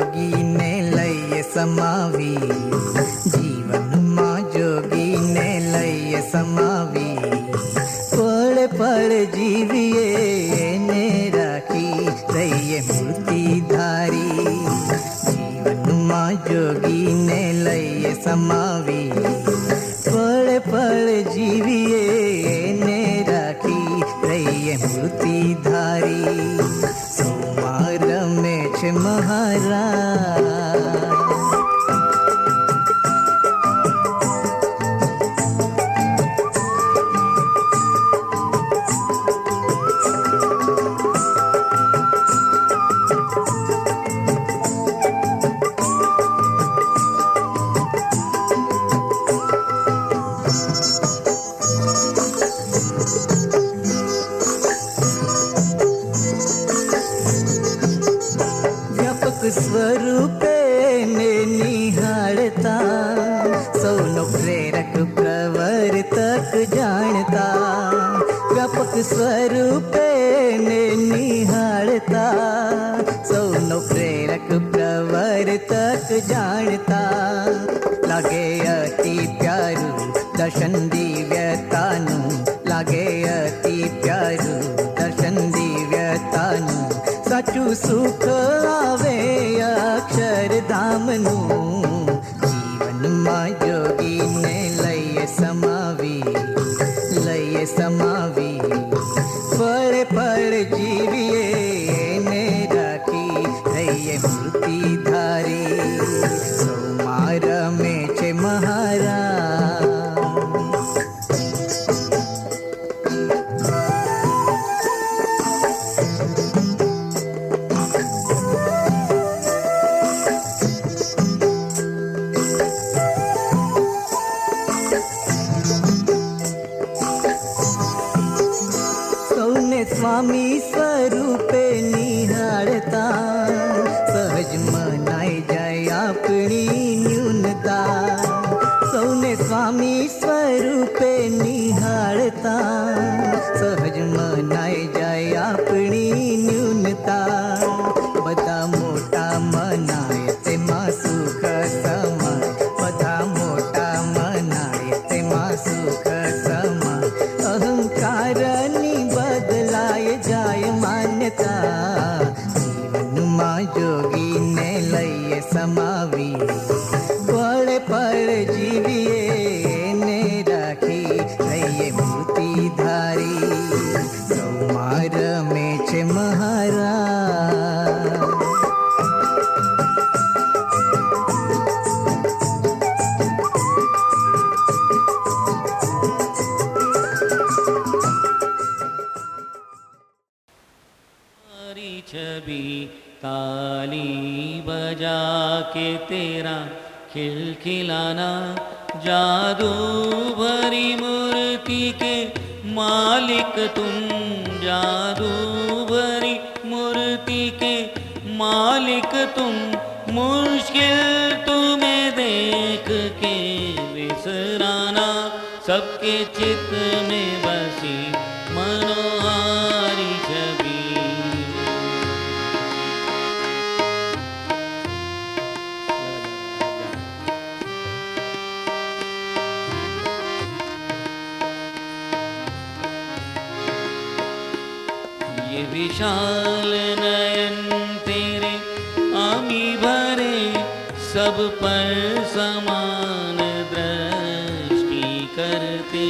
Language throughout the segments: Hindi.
જોગીને લઈએ સમાવી, જીવનમાં જોગીને લઈએ સમાવી, પળ પળ જીવીએ એને રાખી રહીએ મૂર્તિધારી, જીવનમાં જોગીને લઈએ સમાવી, પળ પળ જીવીએ એને રાખી રહીએ મૂર્તિધારી, સોમાં રમે છે મહારાજ। સ્વરૂપે ને નિહાળતા, સૌનો પ્રેરક પ્રવર્તક જાણતા, વ્યાપક સ્વરૂપે ને નિહાળતા, સૌનો પ્રેરક પ્રવર્તક જાણતા, લાગે અતિ પ્યારું દર્શન દિવ્યતાનું, લાગે અતિ પ્યારું દર્શન દિવ્યતાનું, સાચું સુખ આવે અક્ષરધામનું, જીવનમાં જોગીને લઈએ સમાવી, લઈએ સમાવી, પળ પળ જીવીએ એને રાખી રહીએ મૂર્તિધારી, સૌમાં રમે છે મહારાજ। સ્વામી સ્વરૂપે નિહાળતા, સહજ મનાઈ જાય આપણી ન્યૂનતા, સૌને સ્વામી સ્વરૂપે નિહાળતા, સહજ મનાઈ જાય આપણી ન્યૂનતા, બધા મોટા મનાય તેમાં સુખ સમાય, બધા મોટા મનાય તેમાં સુખ સમાય, અહંકારની બદલાય જાય માન્યતા, જીવનમાં જોગીને લઈએ સમાવી, પળ પળ જીવીએ એને રાખી રહીએ મૂર્તિધારી, સૌમાં રમે છે મહારાજ। छवि ताली बजा के तेरा खिलखिलाना, जादू भरी मूर्ति के मालिक तुम, जादू भरी मूर्ति के मालिक तुम, मुश्किल तुम्हें देख के विसराना, सबके चित्त में बसी मनोहारी छवि। विशाल नयन तेरे आमी भरे, सब पर समान दृष्टि करते,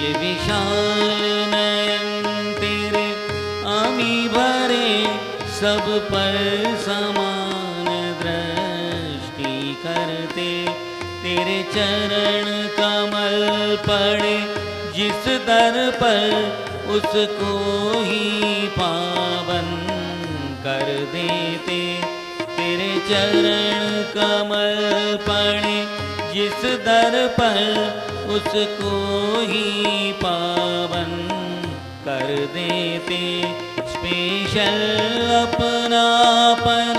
ये विशाल नयन तेरे आमी भरे, सब पर समान दृष्टि करते, तेरे चरण कमल पड़े जिस दर पर, उसको ही पावन कर देते, तेरे चरण कमल पड़े जिस दर पर, उसको ही पावन कर देते, स्पेशल अपनापन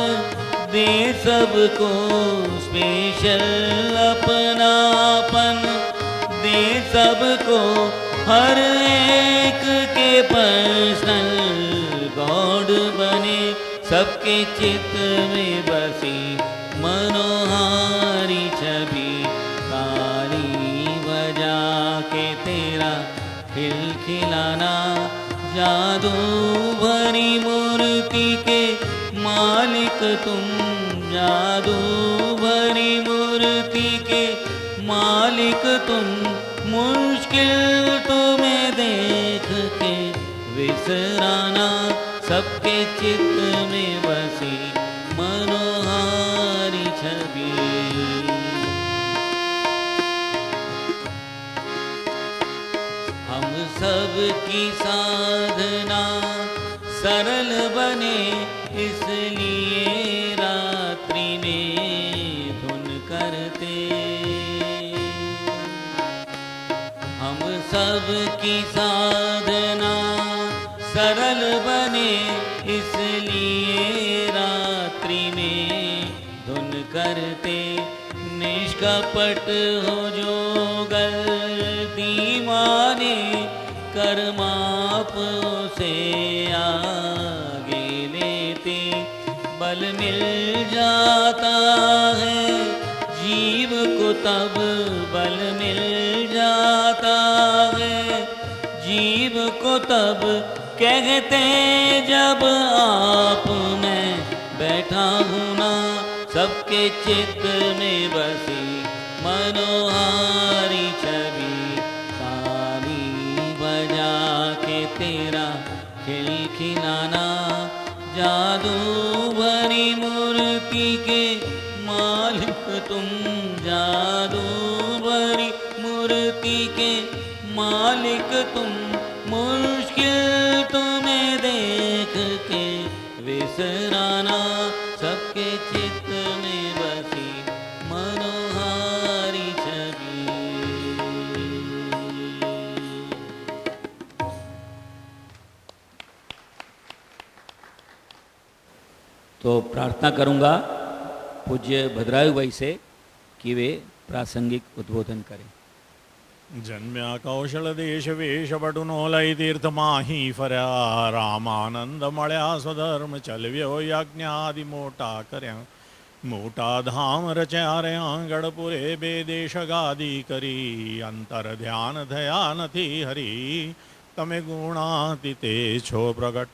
दे सबको, स्पेशल अपनापन दे सबको, हर एक के पर्सनल गॉड बने सबके चित्त में बसी मनोहारी छवि, ताली बजा के तेरा खिलखिलाना, जादू भरी मूर्ति के मालिक तुम, जादू भरी मूर्ति के मालिक तुम, मुश्किल तुम्हें देख के विसराना, सबके चित्त में बसी मनोहारी छवि। हम सब की साधना सरल बने, इसलिए रात्रि में धुन करते। हम सब की साधना सरल बने, इसलिए रात्रि में धुन करते। निष्कपट हो जो गलती माने, कर्माप से आगे लेते। बल मिल जाता है जीव को तब, बल मिल जाता है जीव को तब, कहते जब आप मैं बैठा हूँ ना, सबके चित्त में बसी मनोहारी छवि, ताली बजा के तेरा खिलखिलाना, जादू भरी मूर्ति के मालिक तुम, जादू भरी मूर्ति के मालिक तुम, मुश्किल तुम्हें देख के विसराना, सबके चित्त में बसी मनोहारी छवि। तो प्रार्थना करूंगा पूज्य भद्रायु भाई से कि वे प्रासंगिक उद्बोधन करें। जन्म्या कौशल देश वेश पटुनोलय तीर्थ माही फर्या, रामानंद मळ्या स्वधर्म चलव्यो यज्ञादि मोटा कर्या, मोटा धाम रच्या रया गढ़पुरे बेदेश गादी करी, अंतर ध्यान थया नथी हरी, तमे गुणातीते छो प्रगट,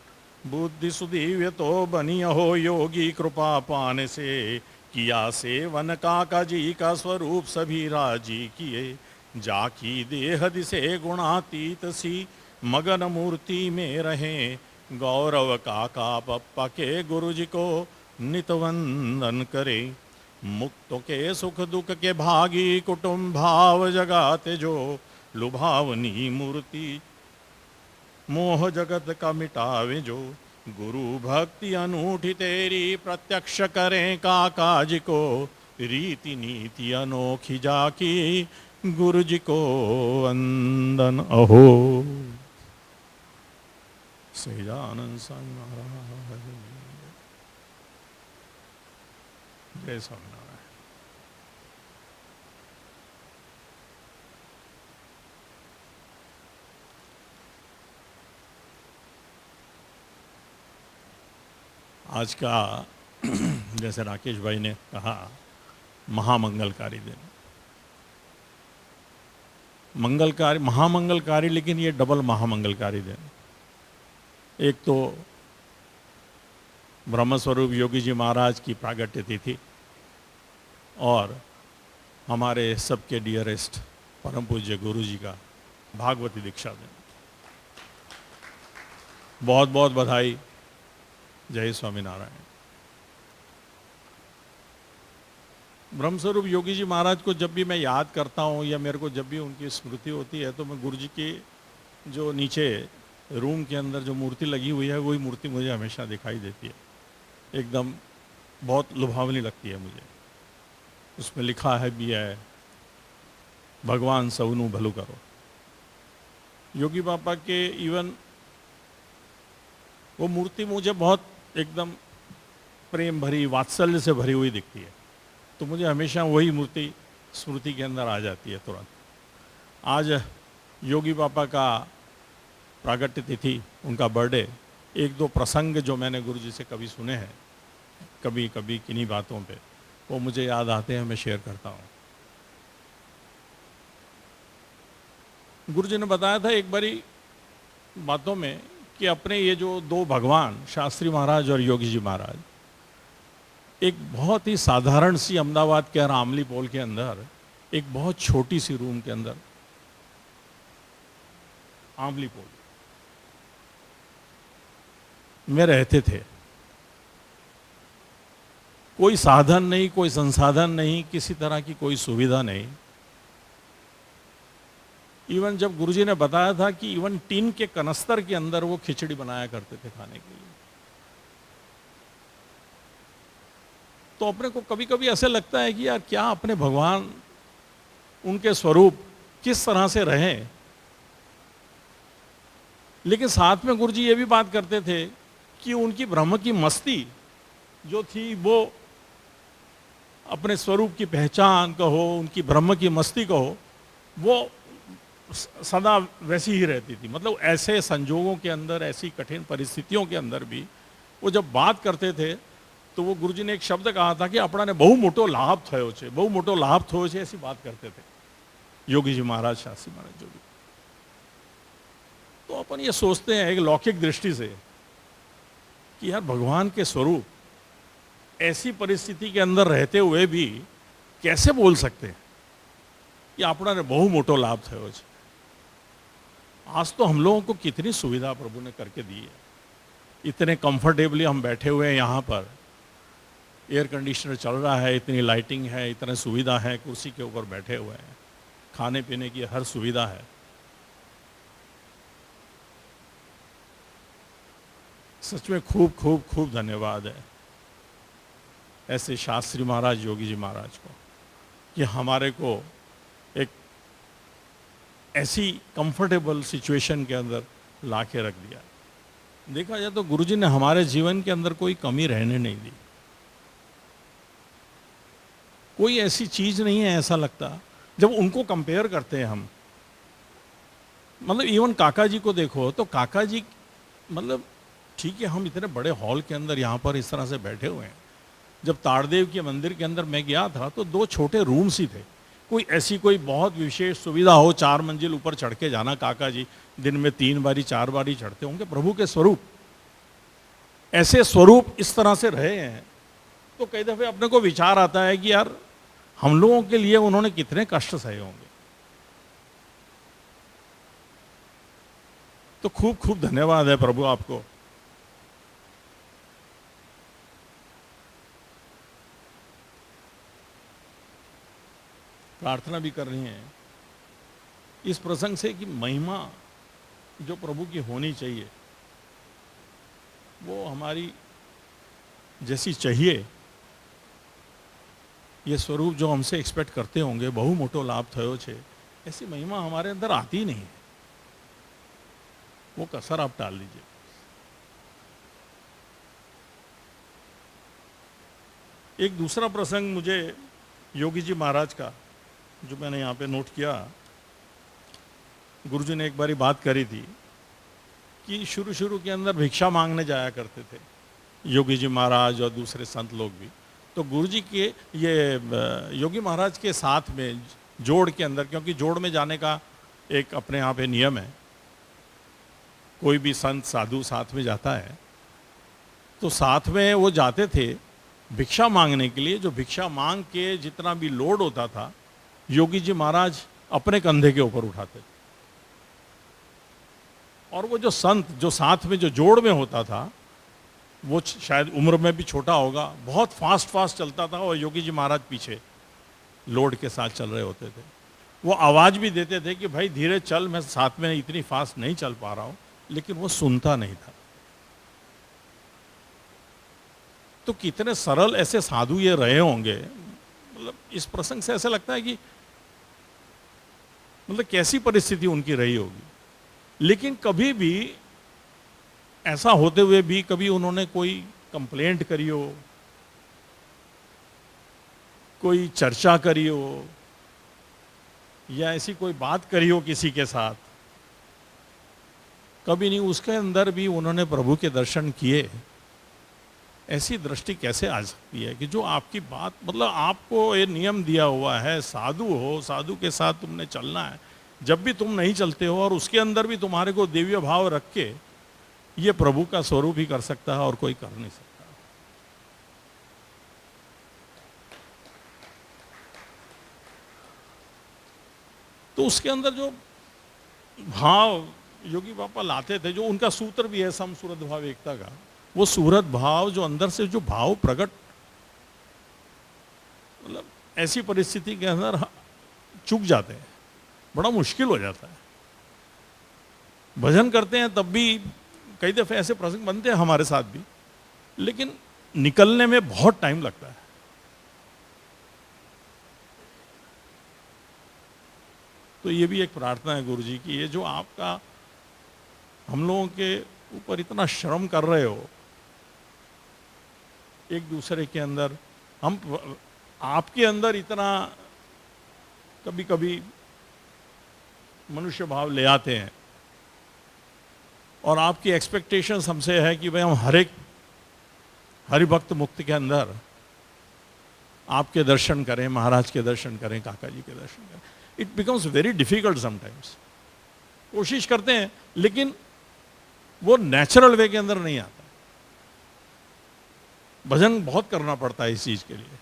बुद्धि सुदिव्य तो बनी हो योगी कृपा पाने से, किया सेवन काका जी का स्वरूप सभी राजी किए, जाकी देह दिसे गुणातीत सी मगन मूर्ति में रहे, गौरव काका पप्पा के गुरु जी को नित वंदन करे, मुक्तों के सुख दुख के भागी कुटुंब भाव जगाते जो, लुभावनी मूर्ति मोह जगत का मिटावे जो, गुरु भक्ति अनूठी तेरी प्रत्यक्ष करें काका जी को, रीति नीति अनोखी जाकी गुरु जी को वंदन अहो। सहिजानंद स्वामी महाराज जय स्वामीनारायण। आज का जैसे राकेश भाई ने कहा महामंगलकारी दिन, मंगलकारी महामंगलकारी, लेकिन ये डबल महामंगलकारी दिन। एक तो ब्रह्मस्वरूप योगी जी महाराज की प्रागट्य तिथि और हमारे सबके डियरेस्ट परम पूज्य गुरु जी का भागवती दीक्षा दिन। बहुत बहुत बधाई। जय स्वामीनारायण। ब्रह्मस्वरूप योगी जी महाराज को जब भी मैं याद करता हूँ या मेरे को जब भी उनकी स्मृति होती है तो मैं गुरु जी की जो नीचे रूम के अंदर जो मूर्ति लगी हुई है वही मूर्ति मुझे हमेशा दिखाई देती है। एकदम बहुत लुभावनी लगती है मुझे। उसमें लिखा है भी है, भगवान सवनु भलु करो। योगी बाबा के इवन वो मूर्ति मुझे बहुत एकदम प्रेम भरी, वात्सल्य से भरी हुई दिखती है, तो मुझे हमेशा वही मूर्ति स्मृति के अंदर आ जाती है तुरंत। आज योगी बाबा का प्रागट्य तिथि, उनका बर्थडे, एक दो प्रसंग जो मैंने गुरु जी से कभी सुने हैं कभी कभी किन्हीं बातों पे, वो मुझे याद आते हैं, मैं शेयर करता हूँ। गुरु जी ने बताया था एक बारी बातों में कि अपने ये जो दो भगवान शास्त्री महाराज और योगी जी महाराज, एक बहुत ही साधारण सी अहमदाबाद के रामली पोल के अंदर एक बहुत छोटी सी रूम के अंदर, आमली पोल में रहते थे। कोई साधन नहीं, कोई संसाधन नहीं, किसी तरह की कोई सुविधा नहीं। इवन जब गुरुजी ने बताया था कि इवन टीन के कनस्तर के अंदर वो खिचड़ी बनाया करते थे खाने के लिए, तो अपने को कभी कभी ऐसे लगता है कि यार क्या अपने भगवान, उनके स्वरूप किस तरह से रहे। लेकिन साथ में गुरुजी ये भी बात करते थे कि उनकी ब्रह्म की मस्ती जो थी, वो अपने स्वरूप की पहचान कहो, उनकी ब्रह्म की मस्ती कहो, वो सदा वैसी ही रहती थी। मतलब ऐसे संजोगों के अंदर, ऐसी कठिन परिस्थितियों के अंदर भी वो जब बात करते थे तो वो गुरुजी ने एक शब्द कहा था कि अपना ने बहु मोटो लाभ थयो छे, बहु मोटो लाभ थयो छे, ऐसी बात करते थे योगी जी महाराज, शास्त्री महाराज जो भी। तो अपन ये सोचते हैं एक लौकिक दृष्टि से कि यार भगवान के स्वरूप ऐसी परिस्थिति के अंदर रहते हुए भी कैसे बोल सकते हैं कि अपना ने बहु मोटो लाभ थयो छे। आज तो हम लोगों को कितनी सुविधा प्रभु ने करके दी है, इतने कंफर्टेबली हम बैठे हुए हैं यहाँ पर, एयर कंडीशनर चल रहा है, इतनी लाइटिंग है, इतने सुविधा है, कुर्सी के ऊपर बैठे हुए हैं, खाने पीने की हर सुविधा है। सच में खूब खूब खूब धन्यवाद है ऐसे शास्त्री महाराज, योगी जी महाराज को कि हमारे को एक ऐसी कंफर्टेबल सिचुएशन के अंदर ला के रख दिया। देखा जाए तो गुरुजी ने हमारे जीवन के अंदर कोई कमी रहने नहीं दी, कोई ऐसी चीज नहीं है ऐसा लगता। जब उनको कंपेयर करते हैं हम, मतलब इवन काका जी को देखो तो काका जी, मतलब ठीक है हम इतने बड़े हॉल के अंदर यहाँ पर इस तरह से बैठे हुए हैं। जब ताड़देव के मंदिर के अंदर मैं गया था तो दो छोटे रूम्स ही थे, कोई ऐसी कोई बहुत विशेष सुविधा हो 4 मंजिल ऊपर चढ़ के जाना, काका जी दिन में 3 बारी 4 बारी चढ़ते होंगे। प्रभु के स्वरूप, ऐसे स्वरूप इस तरह से रहे हैं तो कई दफे अपने को विचार आता है कि यार हम लोगों के लिए उन्होंने कितने कष्ट सहे होंगे। तो खूब खूब धन्यवाद है प्रभु आपको। प्रार्थना भी करनी है इस प्रसंग से कि महिमा जो प्रभु की होनी चाहिए वो हमारी जैसी चाहिए, ये स्वरूप जो हमसे एक्सपेक्ट करते होंगे, बहु मोटो लाभ थयो छे, ऐसी महिमा हमारे अंदर आती ही नहीं है। वो कसर आप टाल लीजिए। एक दूसरा प्रसंग मुझे योगी जी महाराज का जो मैंने यहाँ पे नोट किया, गुरुजी ने एक बारी बात करी थी कि शुरू शुरू के अंदर भिक्षा मांगने जाया करते थे योगी जी महाराज और दूसरे संत लोग भी। तो गुरुजी के ये योगी महाराज के साथ में जोड़ के अंदर, क्योंकि जोड़ में जाने का एक अपने यहाँ पे नियम है, कोई भी संत साधु साथ में जाता है, तो साथ में वो जाते थे भिक्षा मांगने के लिए। जो भिक्षा मांग के जितना भी लोड होता था योगी जी महाराज अपने कंधे के ऊपर उठाते थे, और वो जो संत जो साथ में जो जोड़ में होता था वो शायद उम्र में भी छोटा होगा, बहुत फास्ट फास्ट चलता था और योगी जी महाराज पीछे लोड के साथ चल रहे होते थे। वो आवाज़ भी देते थे कि भाई धीरे चल, मैं साथ में इतनी फास्ट नहीं चल पा रहा हूँ, लेकिन वो सुनता नहीं था। तो कितने सरल ऐसे साधु ये रहे होंगे। मतलब इस प्रसंग से ऐसा लगता है कि मतलब कैसी परिस्थिति उनकी रही होगी, लेकिन कभी भी ऐसा होते हुए भी कभी उन्होंने कोई कंप्लेंट करी हो, कोई चर्चा करी हो, या ऐसी कोई बात करी हो किसी के साथ, कभी नहीं। उसके अंदर भी उन्होंने प्रभु के दर्शन किए ऐसी दृष्टि कैसे आ सकती है कि जो आपकी बात, मतलब आपको ये नियम दिया हुआ है, साधु हो, साधु के साथ तुमने चलना है, जब भी तुम नहीं चलते हो और उसके अंदर भी तुम्हारे को दिव्य भाव रख के, ये प्रभु का स्वरूप ही कर सकता है और कोई कर नहीं सकता। तो उसके अंदर जो भाव योगी बापा लाते थे, जो उनका सूत्र भी है सम सूरत भाव एकता का, वो सूरत भाव जो अंदर से जो भाव प्रकट, मतलब ऐसी परिस्थिति के अंदर चूक जाते हैं, बड़ा मुश्किल हो जाता है। भजन करते हैं तब भी कई दफे ऐसे प्रसंग बनते हैं हमारे साथ भी, लेकिन निकलने में बहुत टाइम लगता है। तो ये भी एक प्रार्थना है गुरु जी की, ये जो आपका हम लोगों के ऊपर इतना श्रम कर रहे हो, एक दूसरे के अंदर, हम आपके अंदर इतना कभी कभी मनुष्य भाव ले आते हैं और आपकी एक्सपेक्टेशंस हमसे है कि भाई हम हर एक हरिभक्त मुक्त के अंदर आपके दर्शन करें, महाराज के दर्शन करें, काका जी के दर्शन करें। It becomes very difficult sometimes. कोशिश करते हैं लेकिन वो नेचुरल वे के अंदर नहीं आता। भजन बहुत करना पड़ता है इस चीज के लिए।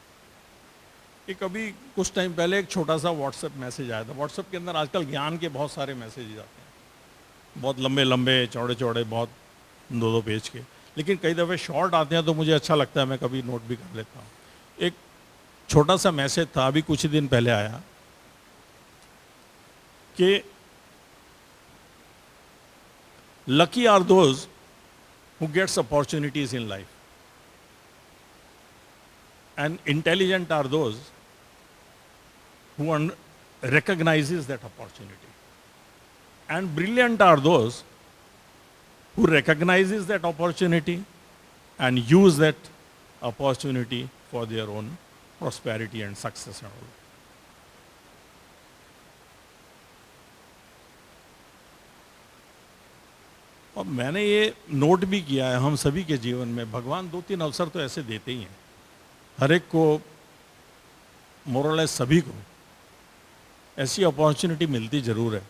कि कभी कुछ टाइम पहले एक छोटा सा व्हाट्सएप मैसेज आया था। व्हाट्सएप के अंदर आजकल ज्ञान के बहुत सारे मैसेज आते हैं, बहुत लंबे लंबे चौड़े चौड़े, बहुत 2-2 पेज के, लेकिन कई दफ़े शॉर्ट आते हैं तो मुझे अच्छा लगता है, मैं कभी नोट भी कर लेता हूँ। एक छोटा सा मैसेज था, अभी कुछ दिन पहले आया कि lucky are those who gets opportunities in life and intelligent are those who recognizes that opportunity, and brilliant are those who recognizes that opportunity and use that opportunity for their own prosperity and success and all. और मैंने ये नोट भी किया है, हम सभी के जीवन में भगवान 2-3 अवसर तो ऐसे देते ही हैं, हर एक को, मोरलेस सभी को ऐसी अपॉर्चुनिटी मिलती जरूर है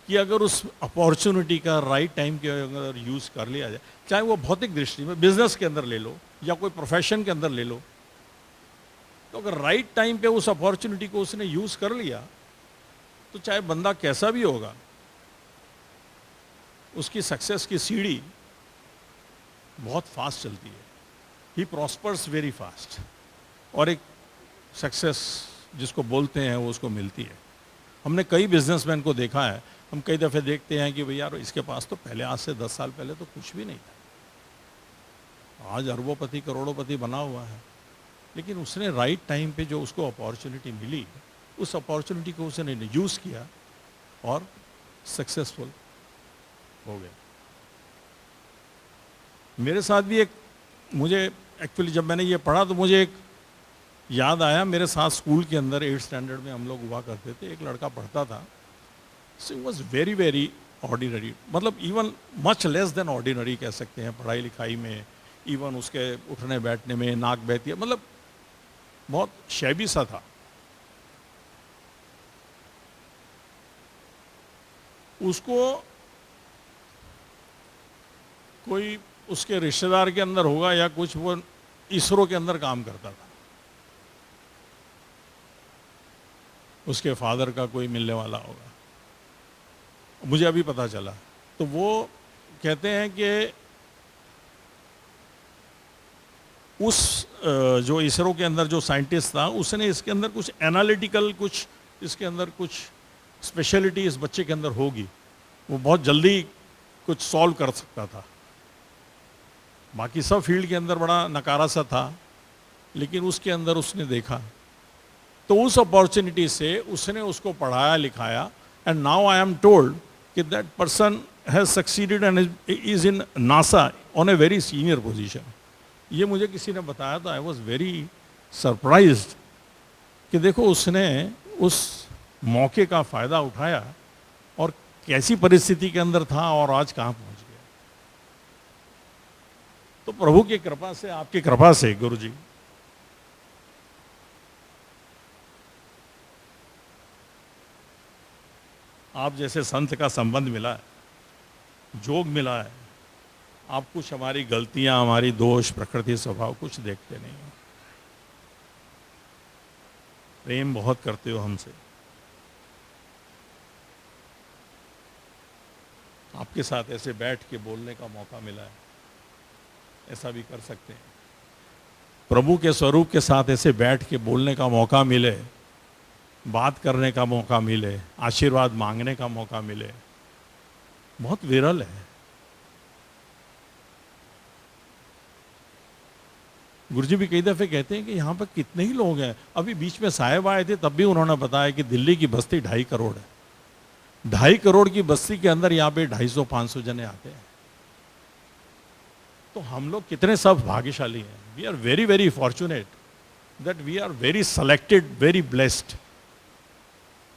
कि अगर उस अपॉर्चुनिटी का राइट टाइम के अगर यूज कर लिया जाए, चाहे वो भौतिक दृष्टि में बिजनेस के अंदर ले लो या कोई प्रोफेशन के अंदर ले लो, तो अगर राइट टाइम पे उस अपॉर्चुनिटी को उसने यूज कर लिया तो चाहे बंदा कैसा भी होगा, उसकी सक्सेस की सीढ़ी बहुत फास्ट चलती है। ही प्रॉस्पर्स वेरी फास्ट, और एक सक्सेस जिसको बोलते हैं वो उसको मिलती है। हमने कई बिजनेसमैन को देखा है, हम कई दफ़े देखते हैं कि भैया इसके पास तो पहले, आज से 10 साल पहले तो कुछ भी नहीं था, आज अरबोपति करोड़ोपति बना हुआ है, लेकिन उसने राइट टाइम पे जो उसको अपॉर्चुनिटी मिली, उस अपॉर्चुनिटी को उसने यूज़ किया और सक्सेसफुल हो गया। मेरे साथ भी एक, मुझे एक्चुअली जब मैंने ये पढ़ा तो मुझे एक याद आया, मेरे साथ स्कूल के अंदर 8th स्टैंडर्ड में हम लोग हुआ करते थे, एक लड़का पढ़ता था। So was very very ordinary, मतलब even much less than ordinary कह सकते हैं पढ़ाई लिखाई में, इवन उसके उठने बैठने में, नाक बहती, मतलब बहुत शैबी सा था। उसको कोई उसके रिश्तेदार के अंदर होगा या कुछ, वो इसरो के अंदर काम करता था, उसके फादर का कोई मिलने वाला होगा, मुझे अभी पता चला। तो वो कहते हैं कि उस जो इसरो के अंदर जो साइंटिस्ट था, उसने इसके अंदर कुछ एनालिटिकल, कुछ इसके अंदर कुछ स्पेशलिटी इस बच्चे के अंदर होगी, वो बहुत जल्दी कुछ सॉल्व कर सकता था। बाकी सब फील्ड के अंदर बड़ा नकारा सा था, लेकिन उसके अंदर उसने देखा, तो उस अपॉर्चुनिटी से उसने उसको पढ़ाया लिखाया, and now I am told कि that person has succeeded and is in NASA on a very senior position. ये मुझे किसी ने बताया तो आई वाज वेरी सरप्राइज्ड कि देखो उसने उस मौके का फ़ायदा उठाया और कैसी परिस्थिति के अंदर था और आज कहाँ पहुँच गया। तो प्रभु की कृपा से, आपकी कृपा से गुरु जी, आप जैसे संत का संबंध मिला है, जोग मिला है। आप कुछ हमारी गलतियां, हमारी दोष, प्रकृति, स्वभाव कुछ देखते नहीं हो, प्रेम बहुत करते हो हमसे। आपके साथ ऐसे बैठ के बोलने का मौका मिला है, ऐसा भी कर सकते हैं। प्रभु के स्वरूप के साथ ऐसे बैठ के बोलने का मौका मिले, बात करने का मौका मिले, आशीर्वाद मांगने का मौका मिले, बहुत विरल है। गुरुजी भी कई दफे कहते हैं कि यहाँ पर कितने ही लोग हैं। अभी बीच में साहेब आए थे, तब भी उन्होंने बताया कि दिल्ली की बस्ती 2.5 करोड़ है। 2.5 करोड़ की बस्ती के अंदर यहाँ पे 250-500 जने आते हैं। तो हम लोग कितने सब भाग्यशाली हैं। We are very very fortunate that we are very selected, very blessed,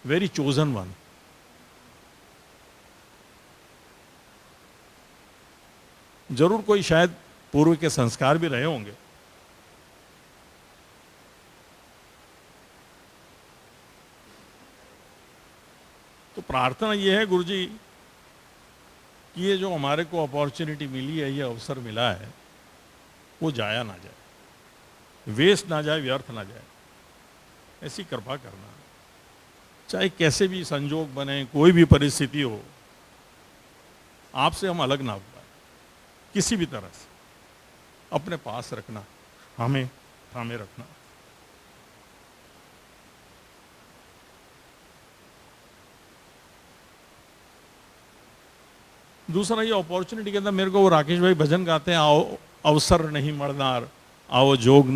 very chosen one. जरूर कोई शायद पूर्व के संस्कार भी रहे होंगे। तो प्रार्थना ये है गुरुजी कि ये जो हमारे को अपॉर्चुनिटी मिली है, ये अवसर मिला है, वो जाया ना जाए, वेस्ट ना जाए, व्यर्थ ना जाए। ऐसी कृपा करना, चाहे कैसे भी संजोग बने, कोई भी परिस्थिति हो, आपसे हम अलग ना हो पाए, किसी भी तरह से अपने पास रखना, हमें थामे रखना। दूसरा, ये अपॉर्चुनिटी के अंदर मेरे को वो राकेश भाई भजन गाते हैं, आओ अवसर नहीं मरनार, आओ जोग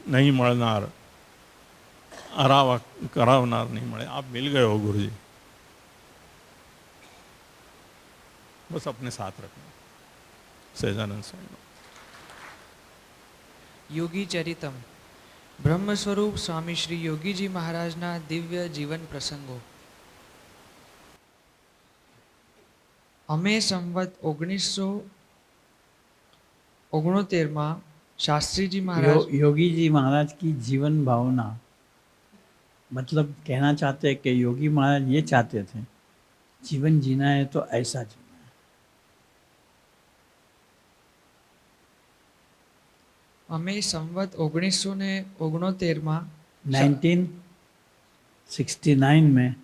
नहीं मरनार, अराव करावनार नहीं मरे। आप मिल गए हो गुरु जी, बस अपने साथ रखना। सहजानंद स्वामी। યોગી ચરિતમ બ્રહ્મ સ્વરૂપ સ્વામી શ્રી યોગીજી મહારાજના દિવ્ય જીવન પ્રસંગો. અમે સંવત 1969 શાસ્ત્રીજી महाराज योगी जी महाराज की जीवन भावना, मतलब कहना चाहते हैं कि योगी महाराज ये चाहते थे, जीवन जीना है तो ऐसा जीना है। અમે સંવત 1969 1969 में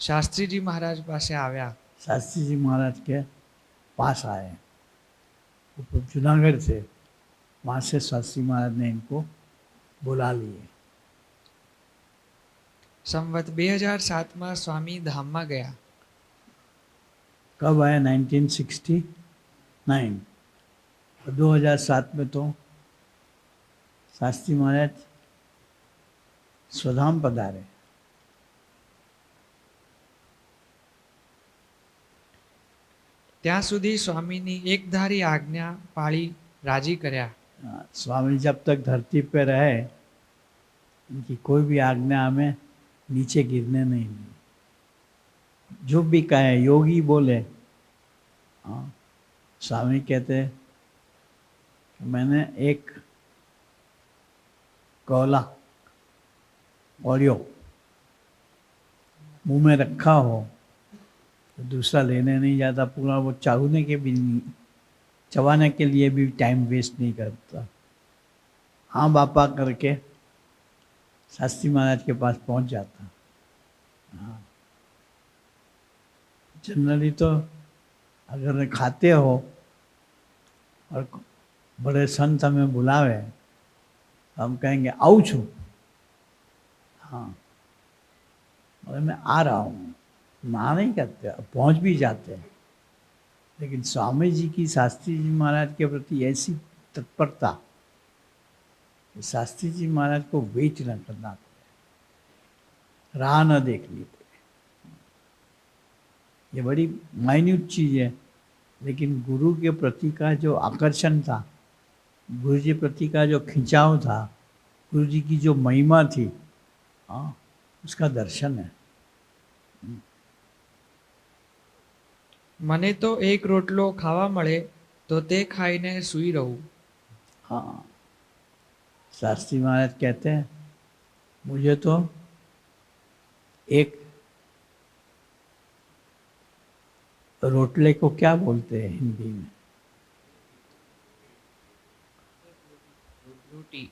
શાસ્ત્રીજી महाराज પાસે આવ્યા. शास्त्री जी महाराज के पास आए। वो जूनागढ़ से, वहाँ से शास्त्री महाराज ने इनको बुला लिए। સંવત 2007 માં સ્વામી ધામમાં ગયા. कब आए? 1969। 2007 में तो शास्त्री महाराज स्वधाम पधारे। ત્યાં સુધી સ્વામીની એકધારી આજ્ઞા પાળી રાજી કર્યા. स्वामी जब तक धरती पे रहे, इनकी कोई भी आज्ञा हमें नीचे गिरने नहीं दी। जो भी कहे, योगी बोले, हाँ, स्वामी कहते मैंने एक कोला ओरियो मुंह में रखा हो तो दूसरा लेने नहीं जाता, पूरा वो चाहने के भी नहीं, चबाने के लिए भी टाइम वेस्ट नहीं करता। हाँ बापा करके शास्त्री महाराज के पास पहुंच जाता। हाँ, जनरली तो अगर खाते हो और बड़े संत हमें बुलावे, हम कहेंगे आऊ छू, हाँ, और मैं आ रहा हूँ, ना नहीं करते, पहुँच भी जाते हैं। लेकिन स्वामी जी की शास्त्री जी महाराज के प्रति ऐसी तत्परता कि शास्त्री जी महाराज को वेट न करना पड़े, राह न देखनी पड़े। ये बड़ी माइन्यूट चीज़ है, लेकिन गुरु के प्रति का जो आकर्षण था, गुरु जी प्रति का जो खिंचाव था, गुरु जी की जो महिमा थी, हाँ, उसका दर्शन है। મને તો એક રોટલો ખાવા મળે તો તે ખાઈને સૂઈ રહું. हाँ, शास्त्री महाराज कहते हैं मुझे तो एक रोटले को क्या बोलते हैं हिंदी में? રોટી.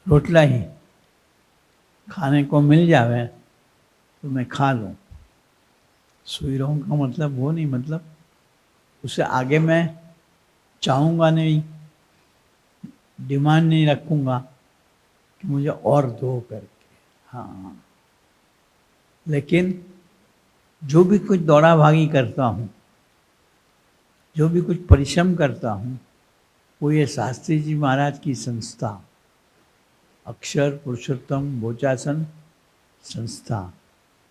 रोटला ही खाने को मिल जावे तो मैं खा लूँ. सोई रहूँ का मतलब वो नहीं, मतलब उससे आगे मैं चाहूँगा नहीं, डिमांड नहीं रखूँगा कि मुझे और दो करके. हाँ, लेकिन जो भी कुछ दौड़ा भागी करता हूँ, जो भी कुछ परिश्रम करता हूँ, वो ये शास्त्री जी महाराज की संस्था अक्षर पुरुषोत्तम बोचासन संस्था,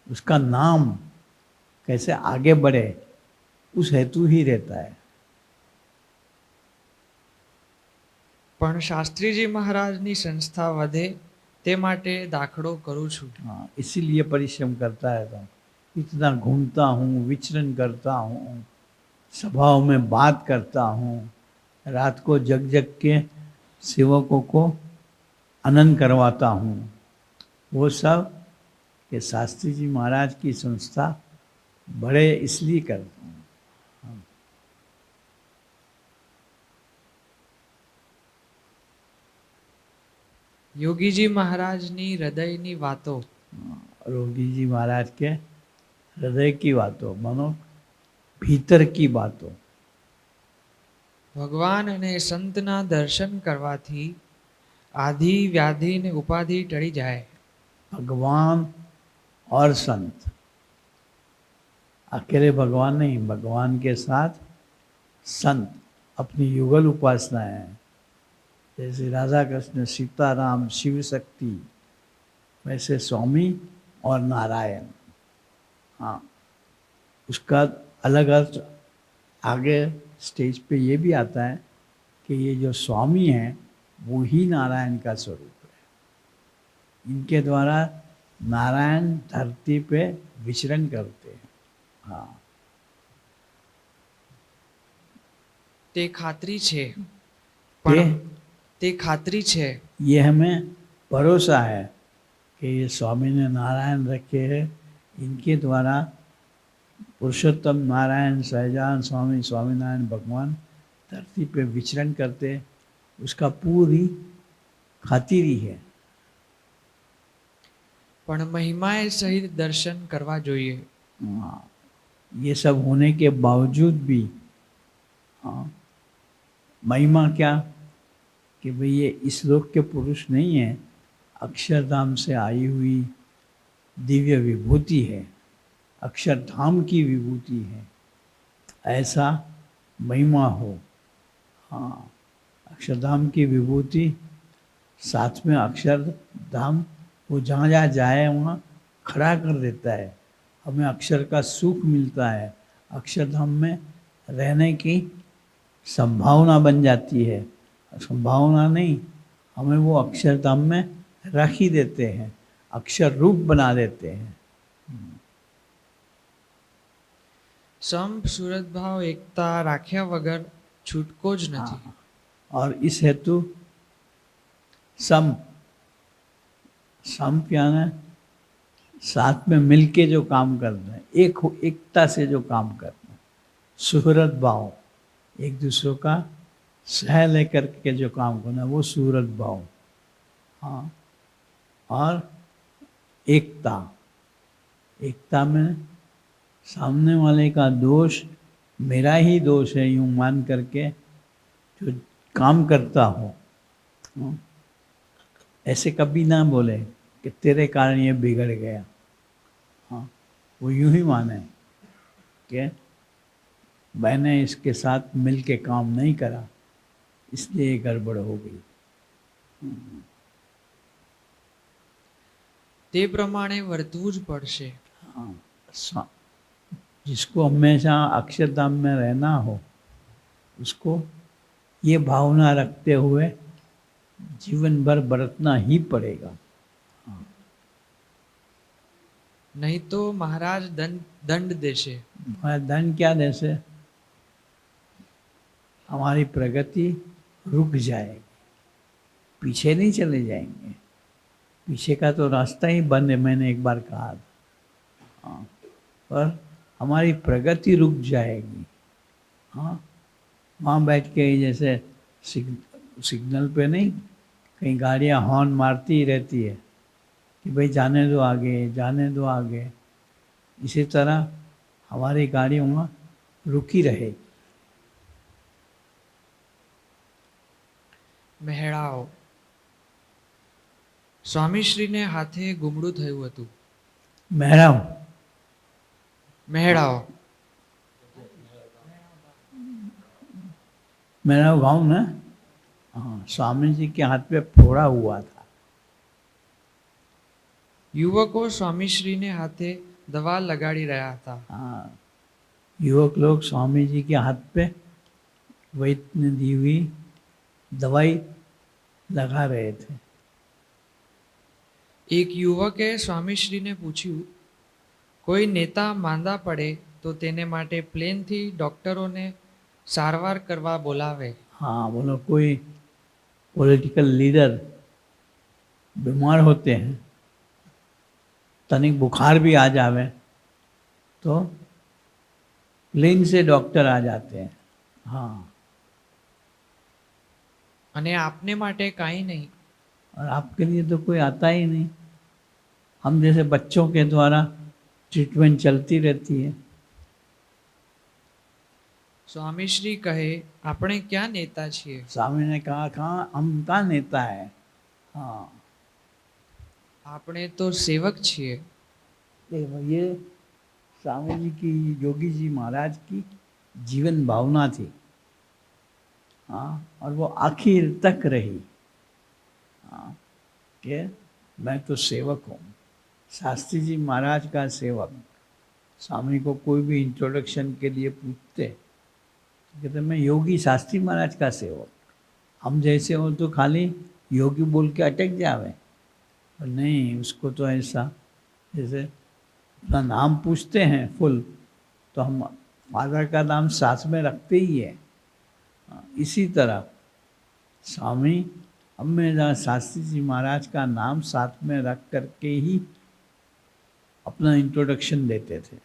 उसका नाम कैसे आगे बढ़े उस हेतु ही रहता है. પણ શાસ્ત્રીજી મહારાજની સંસ્થા વધે તે માટે દાખલો કરું છું. हाँ, इसीलिए परिश्रम करता रहता हूँ. इतना घूमता हूँ, विचरण करता हूँ, सभाओं में बात करता हूँ, रात को जग जग के सेवकों को आनंद करवाता हूँ. वो सब कि शास्त्री जी महाराज की संस्था बड़े इसलिए करता हूँ. યોગીજી મહારાજની હૃદયની વાતો. रोगी जी महाराज के हृदय की बातों, मानो भीतर की बातों. ભગવાન અને સંતના દર્શન કરવાથી આધિ વ્યાધિ ને ઉપાધિ ટળી જાય. भगवान और संत, अकेले भगवान नहीं, भगवान के साथ संत अपनी युगल उपासनाएं हैं. जैसे राधा कृष्ण सीताराम शिव शक्ति, वैसे स्वामी और नारायण. हाँ, उसका अलग अर्थ आगे स्टेज पे ये भी आता है कि ये जो स्वामी हैं वो ही नारायण का स्वरूप है. इनके द्वारा नारायण धरती पे विचरण करते हैं. हाँ, તે ખાતરી છે. તે પણ તે ખાતરી છે ये हमें भरोसा है कि ये स्वामी ने नारायण रखे हैं, इनके द्वारा पुरुषोत्तम नारायण सहजान स्वामी स्वामीनारायण भगवान धरती पे विचरण करते, उसका पूरी खातिरी है. પણ મહિમાએ સહિત દર્શન કરવા જોઈએ. हाँ, ये सब होने के बावजूद भी हाँ, महिमा क्या कि भाई ये इस लोक के पुरुष नहीं है, अक्षरधाम से आई हुई दिव्य विभूति है, अक्षरधाम की विभूति है, ऐसा महिमा हो. हाँ, अक्षरधाम की विभूति साथ में अक्षरधाम वो जहाँ जहाँ जाए वहाँ खड़ा कर देता है. हमें अक्षर का सुख मिलता है, अक्षरधाम में रहने की संभावना बन जाती है. संभावना नहीं, हमें वो अक्षरधाम में रख ही देते हैं, अक्षर रूप बना देते हैं. સંપ સુરતભાવ એકતા રાખ્યા વગર છૂટકો જ નથી. हाँ, और इस हेतु संप यानी साथ में मिलके जो काम करते हैं, एकता से जो काम करते हैं, सुहृद भाव, एक दूसरों का सह लेकर के जो काम करना वो सुहृद भाव. हाँ, और एकता में सामने वाले का दोष मेरा ही दोष है यूं मान करके जो काम करता हो, ऐसे कभी ना बोले कि तेरे कारण ये बिगड़ गया. हाँ, वो यूं ही माने कि मैंने इसके साथ मिल के काम नहीं करा इसलिए ये गड़बड़ हो गई. તે પ્રમાણે વર્તવું જ પડશે. हाँ, जिसको हमेशा अक्षरधाम में रहना हो उसको ये भावना रखते हुए जीवन भर बरतना ही पड़ेगा. નહીં તો મહારાજ દંડ દેશે. धन क्या जैसे हमारी प्रगति रुक जाएगी, पीछे नहीं चले जाएंगे। पीछे का तो रास्ता ही बंद है, मैंने एक बार कहा था। हाँ, पर हमारी प्रगति रुक जाएगी। हाँ, वहाँ बैठ के ही जैसे सिग्नल पे नहीं, कहीं गाड़ियाँ हॉर्न मारती ही रहती है कि भाई जाने दो आगे, जाने दो आगे। इसी तरह हमारी गाड़ी वहाँ रुकी रहेगी। મહેડાઓ. સ્વામીશ્રીને હાથે ગુમડું થયું હતું. महराम મહેડાઓ. मेरा गाँव ना, हाँ, स्वामी जी के हाथ पे फोड़ा हुआ था। યુવકો સ્વામીશ્રીને હાથે દવા લગાડી રહ્યા હતા. हाँ, युवक लोग स्वामी जी के हाथ पे वैद्य ने दी हुई दवाई लगा रहे थे। એક યુવકે સ્વામીશ્રીને પૂછ્યું, કોઈ નેતા માંદા પડે તો તેને માટે પ્લેનથી ડોક્ટરોને સારવાર કરવા બોલાવે. हाँ, बोलो कोई पॉलिटिकल लीडर बीमार होते हैं, तनिक बुखार भी आ जावे तो प्लेन से डॉक्टर आ जाते हैं। हाँ, અને આપને માટે કાંઈ નહીં. और आपके लिए तो कोई आता ही नहीं। हम जैसे बच्चों के द्वारा ट्रीटमेंट चलती रहती है। સ્વામીશ્રી કહે, આપણે ક્યાં નેતા છીએ? स्वामी ने कहा कहाँ हम का नेता है। हाँ, આપણે તો સેવક છીએ. देखो ये स्वामी जी की, योगी जी महाराज की जीवन भावना थी। हाँ, और वो आखिर तक रही। हाँ, कि मैं तो सेवक हूँ, शास्त्री जी महाराज का सेवक। स्वामी को कोई भी इंट्रोडक्शन के लिए पूछते तो कहते मैं योगी शास्त्री महाराज का सेवक। हम जैसे हो तो खाली योगी बोल के अटक जावे, पर नहीं, उसको तो ऐसा जैसे अपना नाम पूछते हैं फुल, तो हम फादर का नाम साथ में रखते ही है। इसी तरह स्वामी हमेशा शास्त्री जी महाराज का नाम साथ में रख करके ही अपना इंट्रोडक्शन देते थे।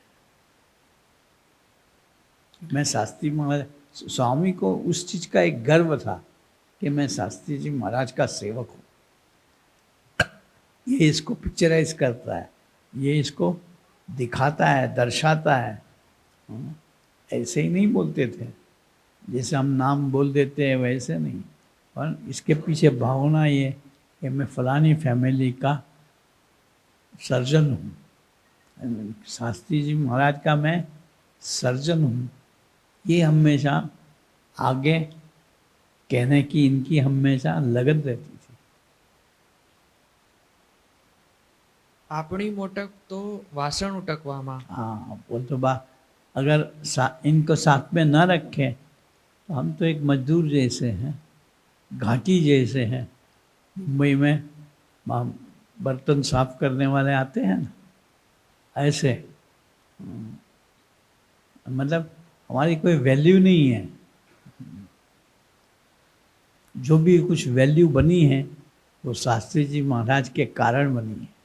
मैं शास्त्री महाराज, स्वामी को उस चीज़ का एक गर्व था कि मैं शास्त्री जी महाराज का सेवक हूँ। ये इसको पिक्चराइज करता है, ये इसको दिखाता है, दर्शाता है। ऐसे ही नहीं बोलते थे जैसे हम नाम बोल देते हैं, वैसे नहीं, पर इसके पीछे भावना ये कि मैं फलानी फैमिली का सर्जन हूँ, शास्त्री जी महाराज का मैं सर्जन हूँ। ये हमेशा आगे कहने की इनकी हमेशा लगन रहती थी। આપણી મોટક તો વાસણ ઉટકવામાં. हाँ, वो तो बात, अगर इनको साथ में न रखें तो हम तो एक मजदूर जैसे हैं, घाटी जैसे हैं। मुंबई में बर्तन साफ करने वाले आते हैं ना, ऐसे। मतलब हमारी कोई वैल्यू नहीं है। जो भी कुछ वैल्यू बनी है वो शास्त्री जी महाराज के कारण बनी है।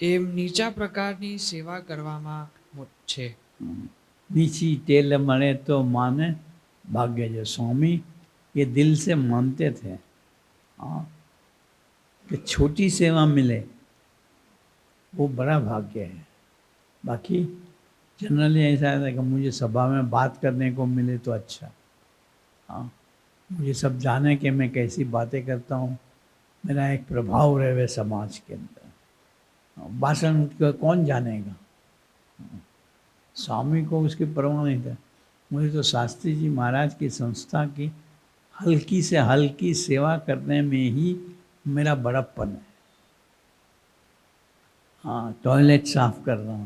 એમ નીચા પ્રકારની સેવા કરવામાં છે. नीची टेल मरे तो माने भाग्य। जो स्वामी ये दिल से मानते थे, हाँ, कि छोटी सेवा मिले वो बड़ा भाग्य है। बाकी जनरली ऐसा है कि मुझे सभा में बात करने को मिले तो अच्छा, हाँ, मुझे सब जाने कि मैं कैसी बातें करता हूँ, मेरा एक प्रभाव रहे समाज के अंदर। भाषण कौन जानेगा। स्वामी को उसकी परवाह नहीं था। मुझे तो शास्त्री जी महाराज की संस्था की हल्की से हल्की सेवा करने में ही मेरा बड़प्पन है। हाँ, टॉयलेट साफ करना,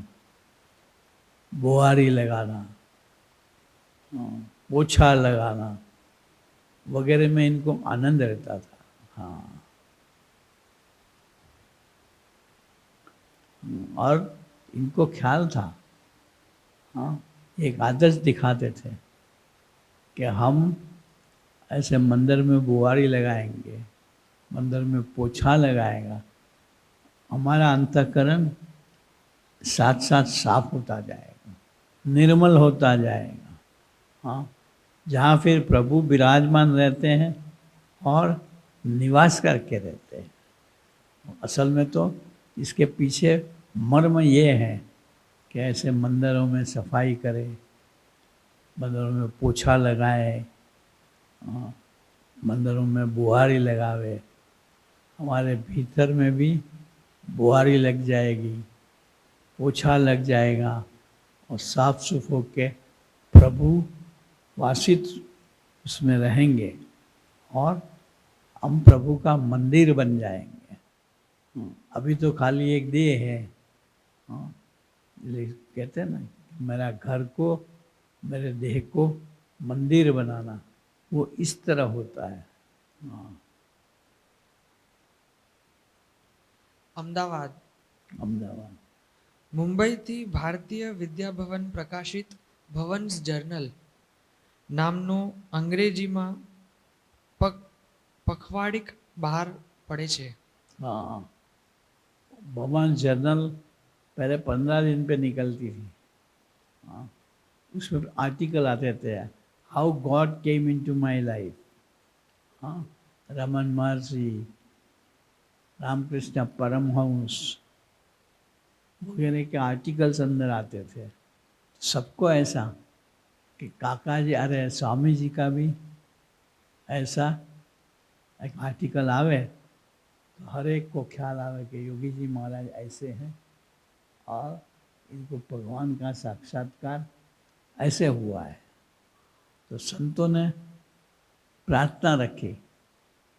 बुहारी लगाना, पोछा लगाना वगैरह में इनको आनंद रहता था। हाँ, और इनको ख्याल था हाँ, एक आदर्श दिखाते थे कि हम ऐसे मंदिर में बुआरी लगाएंगे, मंदिर में पोछा लगाएगा, हमारा अंतःकरण साथ साथ साफ होता जाएगा, निर्मल होता जाएगा। हाँ, जहाँ फिर प्रभु विराजमान रहते हैं और निवास करके रहते हैं। असल में तो इसके पीछे मर्म ये है कि ऐसे मंदिरों में सफाई करे, मंदिरों में पोछा लगाए, मंदिरों में बुहारी लगावे, हमारे भीतर में भी बुहारी लग जाएगी, पोछा लग जाएगा और साफ सुफ होके प्रभु वासित उसमें रहेंगे और हम प्रभु का मंदिर बन जाएंगे। अभी तो खाली एक देह है। कहते हैं ना, मेरा घर को, मेरे देह को मंदिर बनाना, वो इस तरह होता है। અમદાવાદ અમદાવાદ મુંબઈથી ભારતીય વિદ્યાભવન પ્રકાશિત ભવન્સ જર્નલ નામનું અંગ્રેજીમાં પખવાડિક બહાર પડે છે. हाँ, भवन जर्नल पहले 15 दिन पे निकलती थी। हाँ, उसमें आर्टिकल आते थे, how God came into my life. हाँ, रमन महर्षि, रामकृष्ण परमहंस वगैरह के आर्टिकल्स अंदर आते थे। सबको ऐसा कि काका जी, अरे स्वामी जी का भी ऐसा एक आर्टिकल आवे तो हर एक को ख्याल आवे कि योगी जी महाराज ऐसे हैं और इनको भगवान का साक्षात्कार ऐसे हुआ है। तो संतों ने प्रार्थना रखी